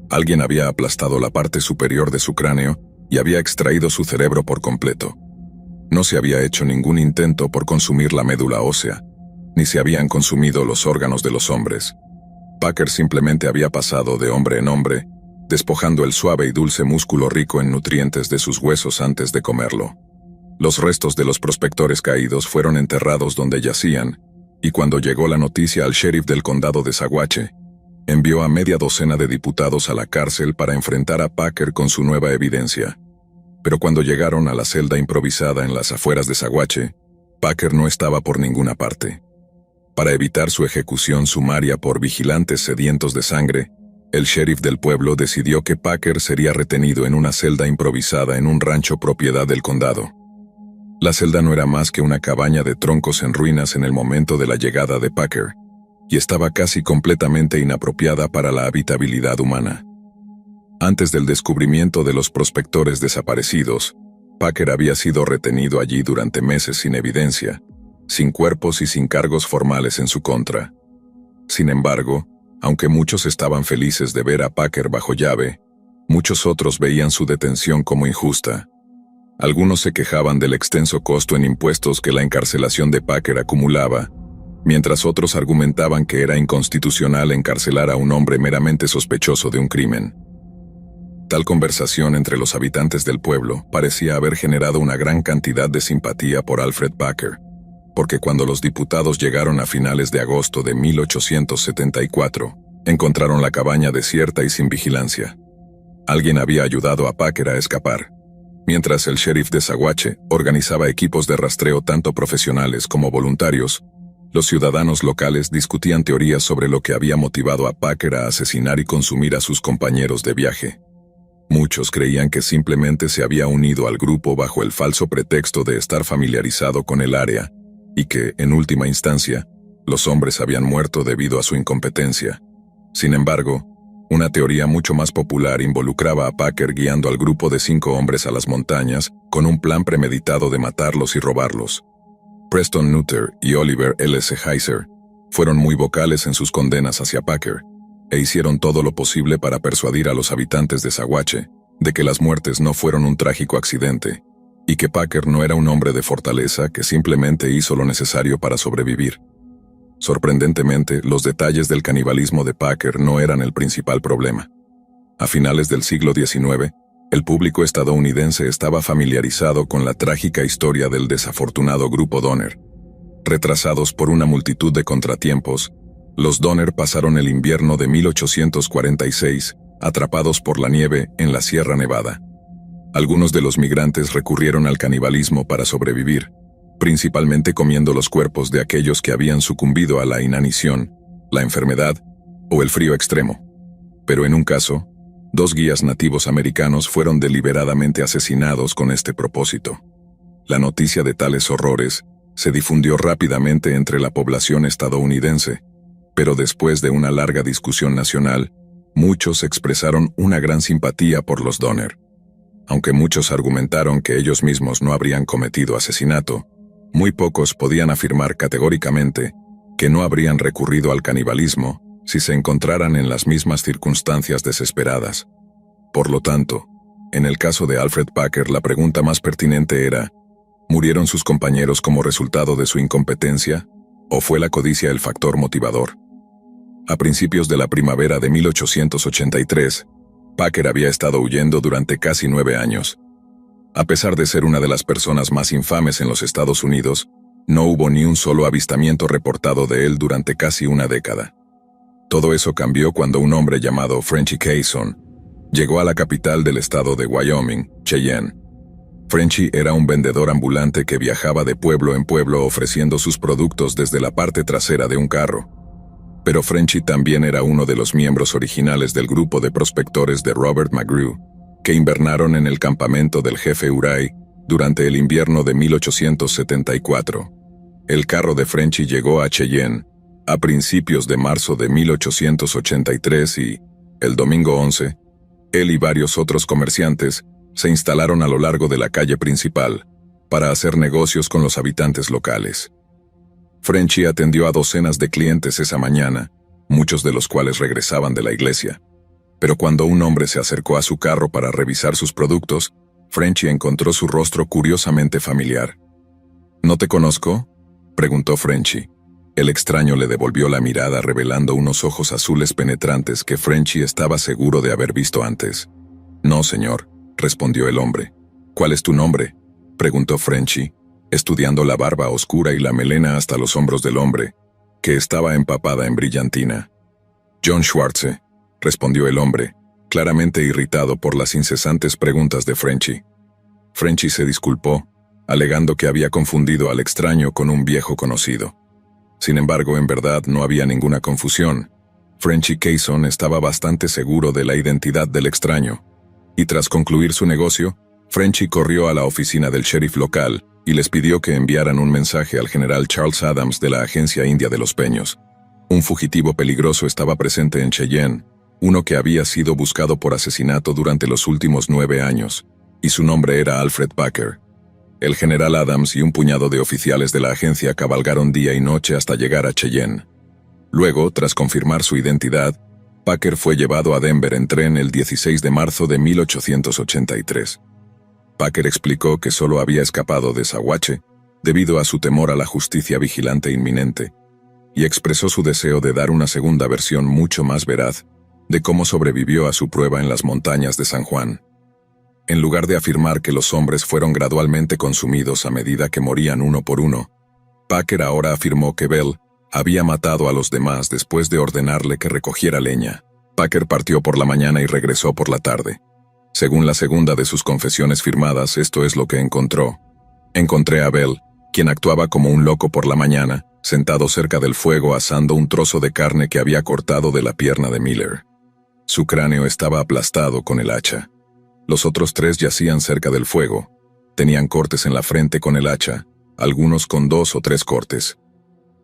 Alguien había aplastado la parte superior de su cráneo y había extraído su cerebro por completo. No se había hecho ningún intento por consumir la médula ósea, ni se habían consumido los órganos de los hombres. Packer simplemente había pasado de hombre en hombre, despojando el suave y dulce músculo rico en nutrientes de sus huesos antes de comerlo. Los restos de los prospectores caídos fueron enterrados donde yacían, y cuando llegó la noticia al sheriff del condado de Saguache, envió a media docena de diputados a la cárcel para enfrentar a Packer con su nueva evidencia. Pero cuando llegaron a la celda improvisada en las afueras de Saguache, Packer no estaba por ninguna parte. Para evitar su ejecución sumaria por vigilantes sedientos de sangre, el sheriff del pueblo decidió que Packer sería retenido en una celda improvisada en un rancho propiedad del condado. La celda no era más que una cabaña de troncos en ruinas en el momento de la llegada de Packer, y estaba casi completamente inapropiada para la habitabilidad humana. Antes del descubrimiento de los prospectores desaparecidos, Packer había sido retenido allí durante meses sin evidencia, sin cuerpos y sin cargos formales en su contra. Sin embargo, aunque muchos estaban felices de ver a Packer bajo llave, muchos otros veían su detención como injusta. Algunos se quejaban del extenso costo en impuestos que la encarcelación de Packer acumulaba, mientras otros argumentaban que era inconstitucional encarcelar a un hombre meramente sospechoso de un crimen. Tal conversación entre los habitantes del pueblo parecía haber generado una gran cantidad de simpatía por Alfred Packer, porque cuando los diputados llegaron a finales de agosto de 1874, encontraron la cabaña desierta y sin vigilancia. Alguien había ayudado a Packer a escapar. Mientras el sheriff de Saguache organizaba equipos de rastreo tanto profesionales como voluntarios, los ciudadanos locales discutían teorías sobre lo que había motivado a Packer a asesinar y consumir a sus compañeros de viaje. Muchos creían que simplemente se había unido al grupo bajo el falso pretexto de estar familiarizado con el área, y que, en última instancia, los hombres habían muerto debido a su incompetencia. Sin embargo, una teoría mucho más popular involucraba a Packer guiando al grupo de 5 hombres a las montañas con un plan premeditado de matarlos y robarlos. Preston Nutter y Oliver L.C. Heiser fueron muy vocales en sus condenas hacia Packer, e hicieron todo lo posible para persuadir a los habitantes de Saguache de que las muertes no fueron un trágico accidente, y que Packer no era un hombre de fortaleza que simplemente hizo lo necesario para sobrevivir. Sorprendentemente, los detalles del canibalismo de Packer no eran el principal problema. A finales del siglo XIX, El público estadounidense estaba familiarizado con la trágica historia del desafortunado grupo Donner. Retrasados por una multitud de contratiempos, los Donner pasaron el invierno de 1846, atrapados por la nieve en la Sierra Nevada. Algunos de los migrantes recurrieron al canibalismo para sobrevivir, principalmente comiendo los cuerpos de aquellos que habían sucumbido a la inanición, la enfermedad o el frío extremo. Pero en un caso, 2 guías nativos americanos fueron deliberadamente asesinados con este propósito. La noticia de tales horrores se difundió rápidamente entre la población estadounidense, pero después de una larga discusión nacional, muchos expresaron una gran simpatía por los Donner. Aunque muchos argumentaron que ellos mismos no habrían cometido asesinato, muy pocos podían afirmar categóricamente que no habrían recurrido al canibalismo si se encontraran en las mismas circunstancias desesperadas. Por lo tanto, en el caso de Alfred Packer, la pregunta más pertinente era: ¿murieron sus compañeros como resultado de su incompetencia, o fue la codicia el factor motivador? A principios de la primavera de 1883, Packer había estado huyendo durante casi 9 años. A pesar de ser una de las personas más infames en los Estados Unidos, no hubo ni un solo avistamiento reportado de él durante casi una década. Todo eso cambió cuando un hombre llamado Frenchy Casson llegó a la capital del estado de Wyoming, Cheyenne. Frenchy era un vendedor ambulante que viajaba de pueblo en pueblo ofreciendo sus productos desde la parte trasera de un carro. Pero Frenchy también era uno de los miembros originales del grupo de prospectores de Robert McGrew, que invernaron en el campamento del jefe Uray durante el invierno de 1874. El carro de Frenchy llegó a Cheyenne a principios de marzo de 1883 y, el domingo 11, él y varios otros comerciantes se instalaron a lo largo de la calle principal para hacer negocios con los habitantes locales. Frenchy atendió a docenas de clientes esa mañana, muchos de los cuales regresaban de la iglesia. Pero cuando un hombre se acercó a su carro para revisar sus productos, Frenchy encontró su rostro curiosamente familiar. ¿No te conozco?, preguntó Frenchy. El extraño le devolvió la mirada revelando unos ojos azules penetrantes que Frenchy estaba seguro de haber visto antes. «No, señor», respondió el hombre. «¿Cuál es tu nombre?», preguntó Frenchy, estudiando la barba oscura y la melena hasta los hombros del hombre, que estaba empapada en brillantina. «John Schwartze», respondió el hombre, claramente irritado por las incesantes preguntas de Frenchy. Frenchy se disculpó, alegando que había confundido al extraño con un viejo conocido. Sin embargo, en verdad no había ninguna confusión. Frenchy Casson estaba bastante seguro de la identidad del extraño, y tras concluir su negocio, Frenchy corrió a la oficina del sheriff local y les pidió que enviaran un mensaje al general Charles Adams de la Agencia India de los Peños. Un fugitivo peligroso estaba presente en Cheyenne, uno que había sido buscado por asesinato durante los últimos 9 años, y su nombre era Alfred Packer. El general Adams y un puñado de oficiales de la agencia cabalgaron día y noche hasta llegar a Cheyenne. Luego, tras confirmar su identidad, Packer fue llevado a Denver en tren el 16 de marzo de 1883. Packer explicó que solo había escapado de Saguache debido a su temor a la justicia vigilante inminente, y expresó su deseo de dar una segunda versión mucho más veraz de cómo sobrevivió a su prueba en las montañas de San Juan. En lugar de afirmar que los hombres fueron gradualmente consumidos a medida que morían uno por uno, Packer ahora afirmó que Bell había matado a los demás después de ordenarle que recogiera leña. Packer partió por la mañana y regresó por la tarde. Según la segunda de sus confesiones firmadas, esto es lo que encontró. Encontré a Bell, quien actuaba como un loco por la mañana, sentado cerca del fuego asando un trozo de carne que había cortado de la pierna de Miller. Su cráneo estaba aplastado con el hacha. Los otros 3 yacían cerca del fuego. Tenían cortes en la frente con el hacha, algunos con 2 o 3 cortes.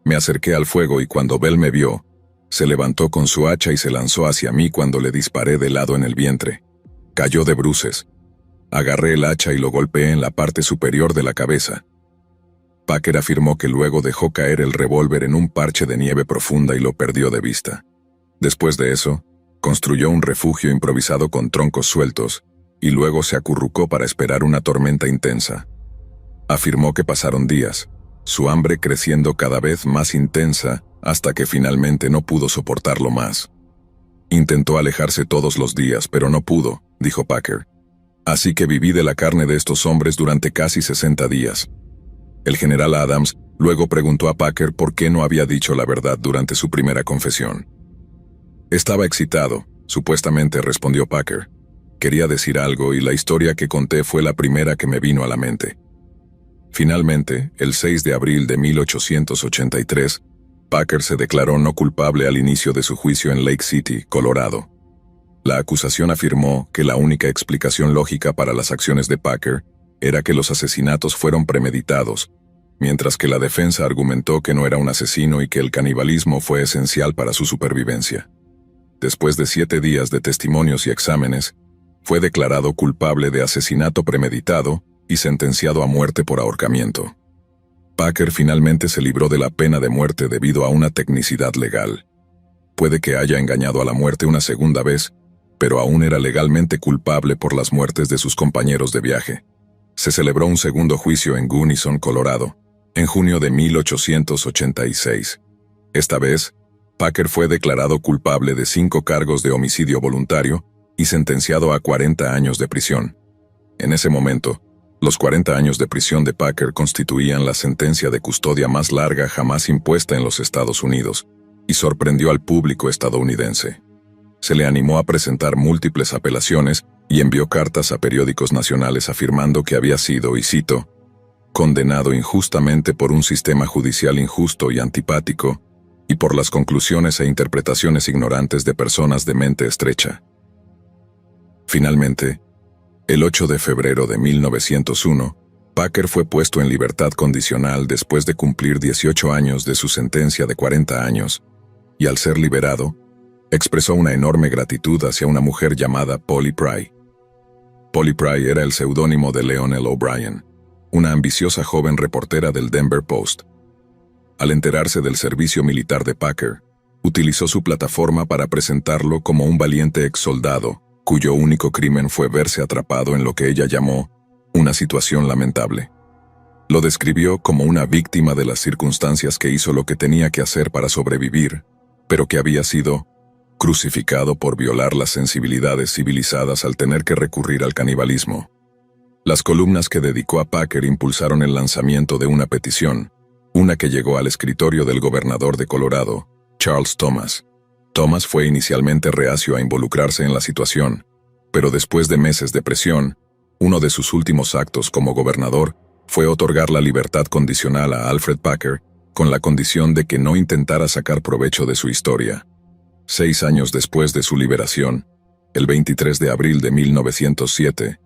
Me acerqué al fuego y cuando Bell me vio, se levantó con su hacha y se lanzó hacia mí cuando le disparé de lado en el vientre. Cayó de bruces. Agarré el hacha y lo golpeé en la parte superior de la cabeza. Packer afirmó que luego dejó caer el revólver en un parche de nieve profunda y lo perdió de vista. Después de eso, construyó un refugio improvisado con troncos sueltos, y luego se acurrucó para esperar una tormenta intensa. Afirmó que pasaron días, su hambre creciendo cada vez más intensa hasta que finalmente no pudo soportarlo más. Intentó alejarse todos los días, pero no pudo, dijo Packer. Así que viví de la carne de estos hombres durante casi 60 días. El general Adams luego preguntó a Packer por qué no había dicho la verdad durante su primera confesión. Estaba excitado, supuestamente respondió Packer. Quería decir algo y la historia que conté fue la primera que me vino a la mente. Finalmente, el 6 de abril de 1883, Packer se declaró no culpable al inicio de su juicio en Lake City, Colorado. La acusación afirmó que la única explicación lógica para las acciones de Packer era que los asesinatos fueron premeditados, mientras que la defensa argumentó que no era un asesino y que el canibalismo fue esencial para su supervivencia. Después de 7 días de testimonios y exámenes, fue declarado culpable de asesinato premeditado y sentenciado a muerte por ahorcamiento. Packer finalmente se libró de la pena de muerte debido a una tecnicidad legal. Puede que haya engañado a la muerte una segunda vez, pero aún era legalmente culpable por las muertes de sus compañeros de viaje. Se celebró un segundo juicio en Gunnison, Colorado, en junio de 1886. Esta vez, Packer fue declarado culpable de 5 cargos de homicidio voluntario y sentenciado a 40 años de prisión. En ese momento, los 40 años de prisión de Packer constituían la sentencia de custodia más larga jamás impuesta en los Estados Unidos, y sorprendió al público estadounidense. Se le animó a presentar múltiples apelaciones y envió cartas a periódicos nacionales afirmando que había sido, y cito, condenado injustamente por un sistema judicial injusto y antipático, y por las conclusiones e interpretaciones ignorantes de personas de mente estrecha. Finalmente, el 8 de febrero de 1901, Packer fue puesto en libertad condicional después de cumplir 18 años de su sentencia de 40 años, y al ser liberado, expresó una enorme gratitud hacia una mujer llamada Polly Pry. Polly Pry era el seudónimo de Leonel O'Brien, una ambiciosa joven reportera del Denver Post. Al enterarse del servicio militar de Packer, utilizó su plataforma para presentarlo como un valiente exsoldado, cuyo único crimen fue verse atrapado en lo que ella llamó una situación lamentable. Lo describió como una víctima de las circunstancias que hizo lo que tenía que hacer para sobrevivir, pero que había sido crucificado por violar las sensibilidades civilizadas al tener que recurrir al canibalismo. Las columnas que dedicó a Packer impulsaron el lanzamiento de una petición, una que llegó al escritorio del gobernador de Colorado, Charles Thomas. Thomas fue inicialmente reacio a involucrarse en la situación, pero después de meses de presión, uno de sus últimos actos como gobernador fue otorgar la libertad condicional a Alfred Packer con la condición de que no intentara sacar provecho de su historia. 6 años después de su liberación, el 23 de abril de 1907,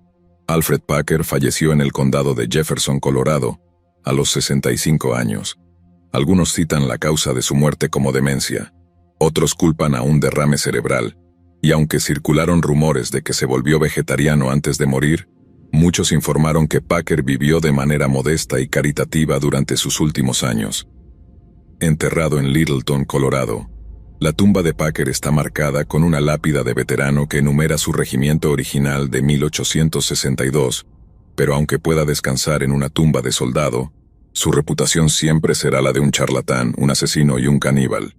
Alfred Packer falleció en el condado de Jefferson, Colorado, a los 65 años. Algunos citan la causa de su muerte como demencia, otros culpan a un derrame cerebral, y aunque circularon rumores de que se volvió vegetariano antes de morir, muchos informaron que Packer vivió de manera modesta y caritativa durante sus últimos años. Enterrado en Littleton, Colorado, la tumba de Packer está marcada con una lápida de veterano que enumera su regimiento original de 1862, pero aunque pueda descansar en una tumba de soldado, su reputación siempre será la de un charlatán, un asesino y un caníbal.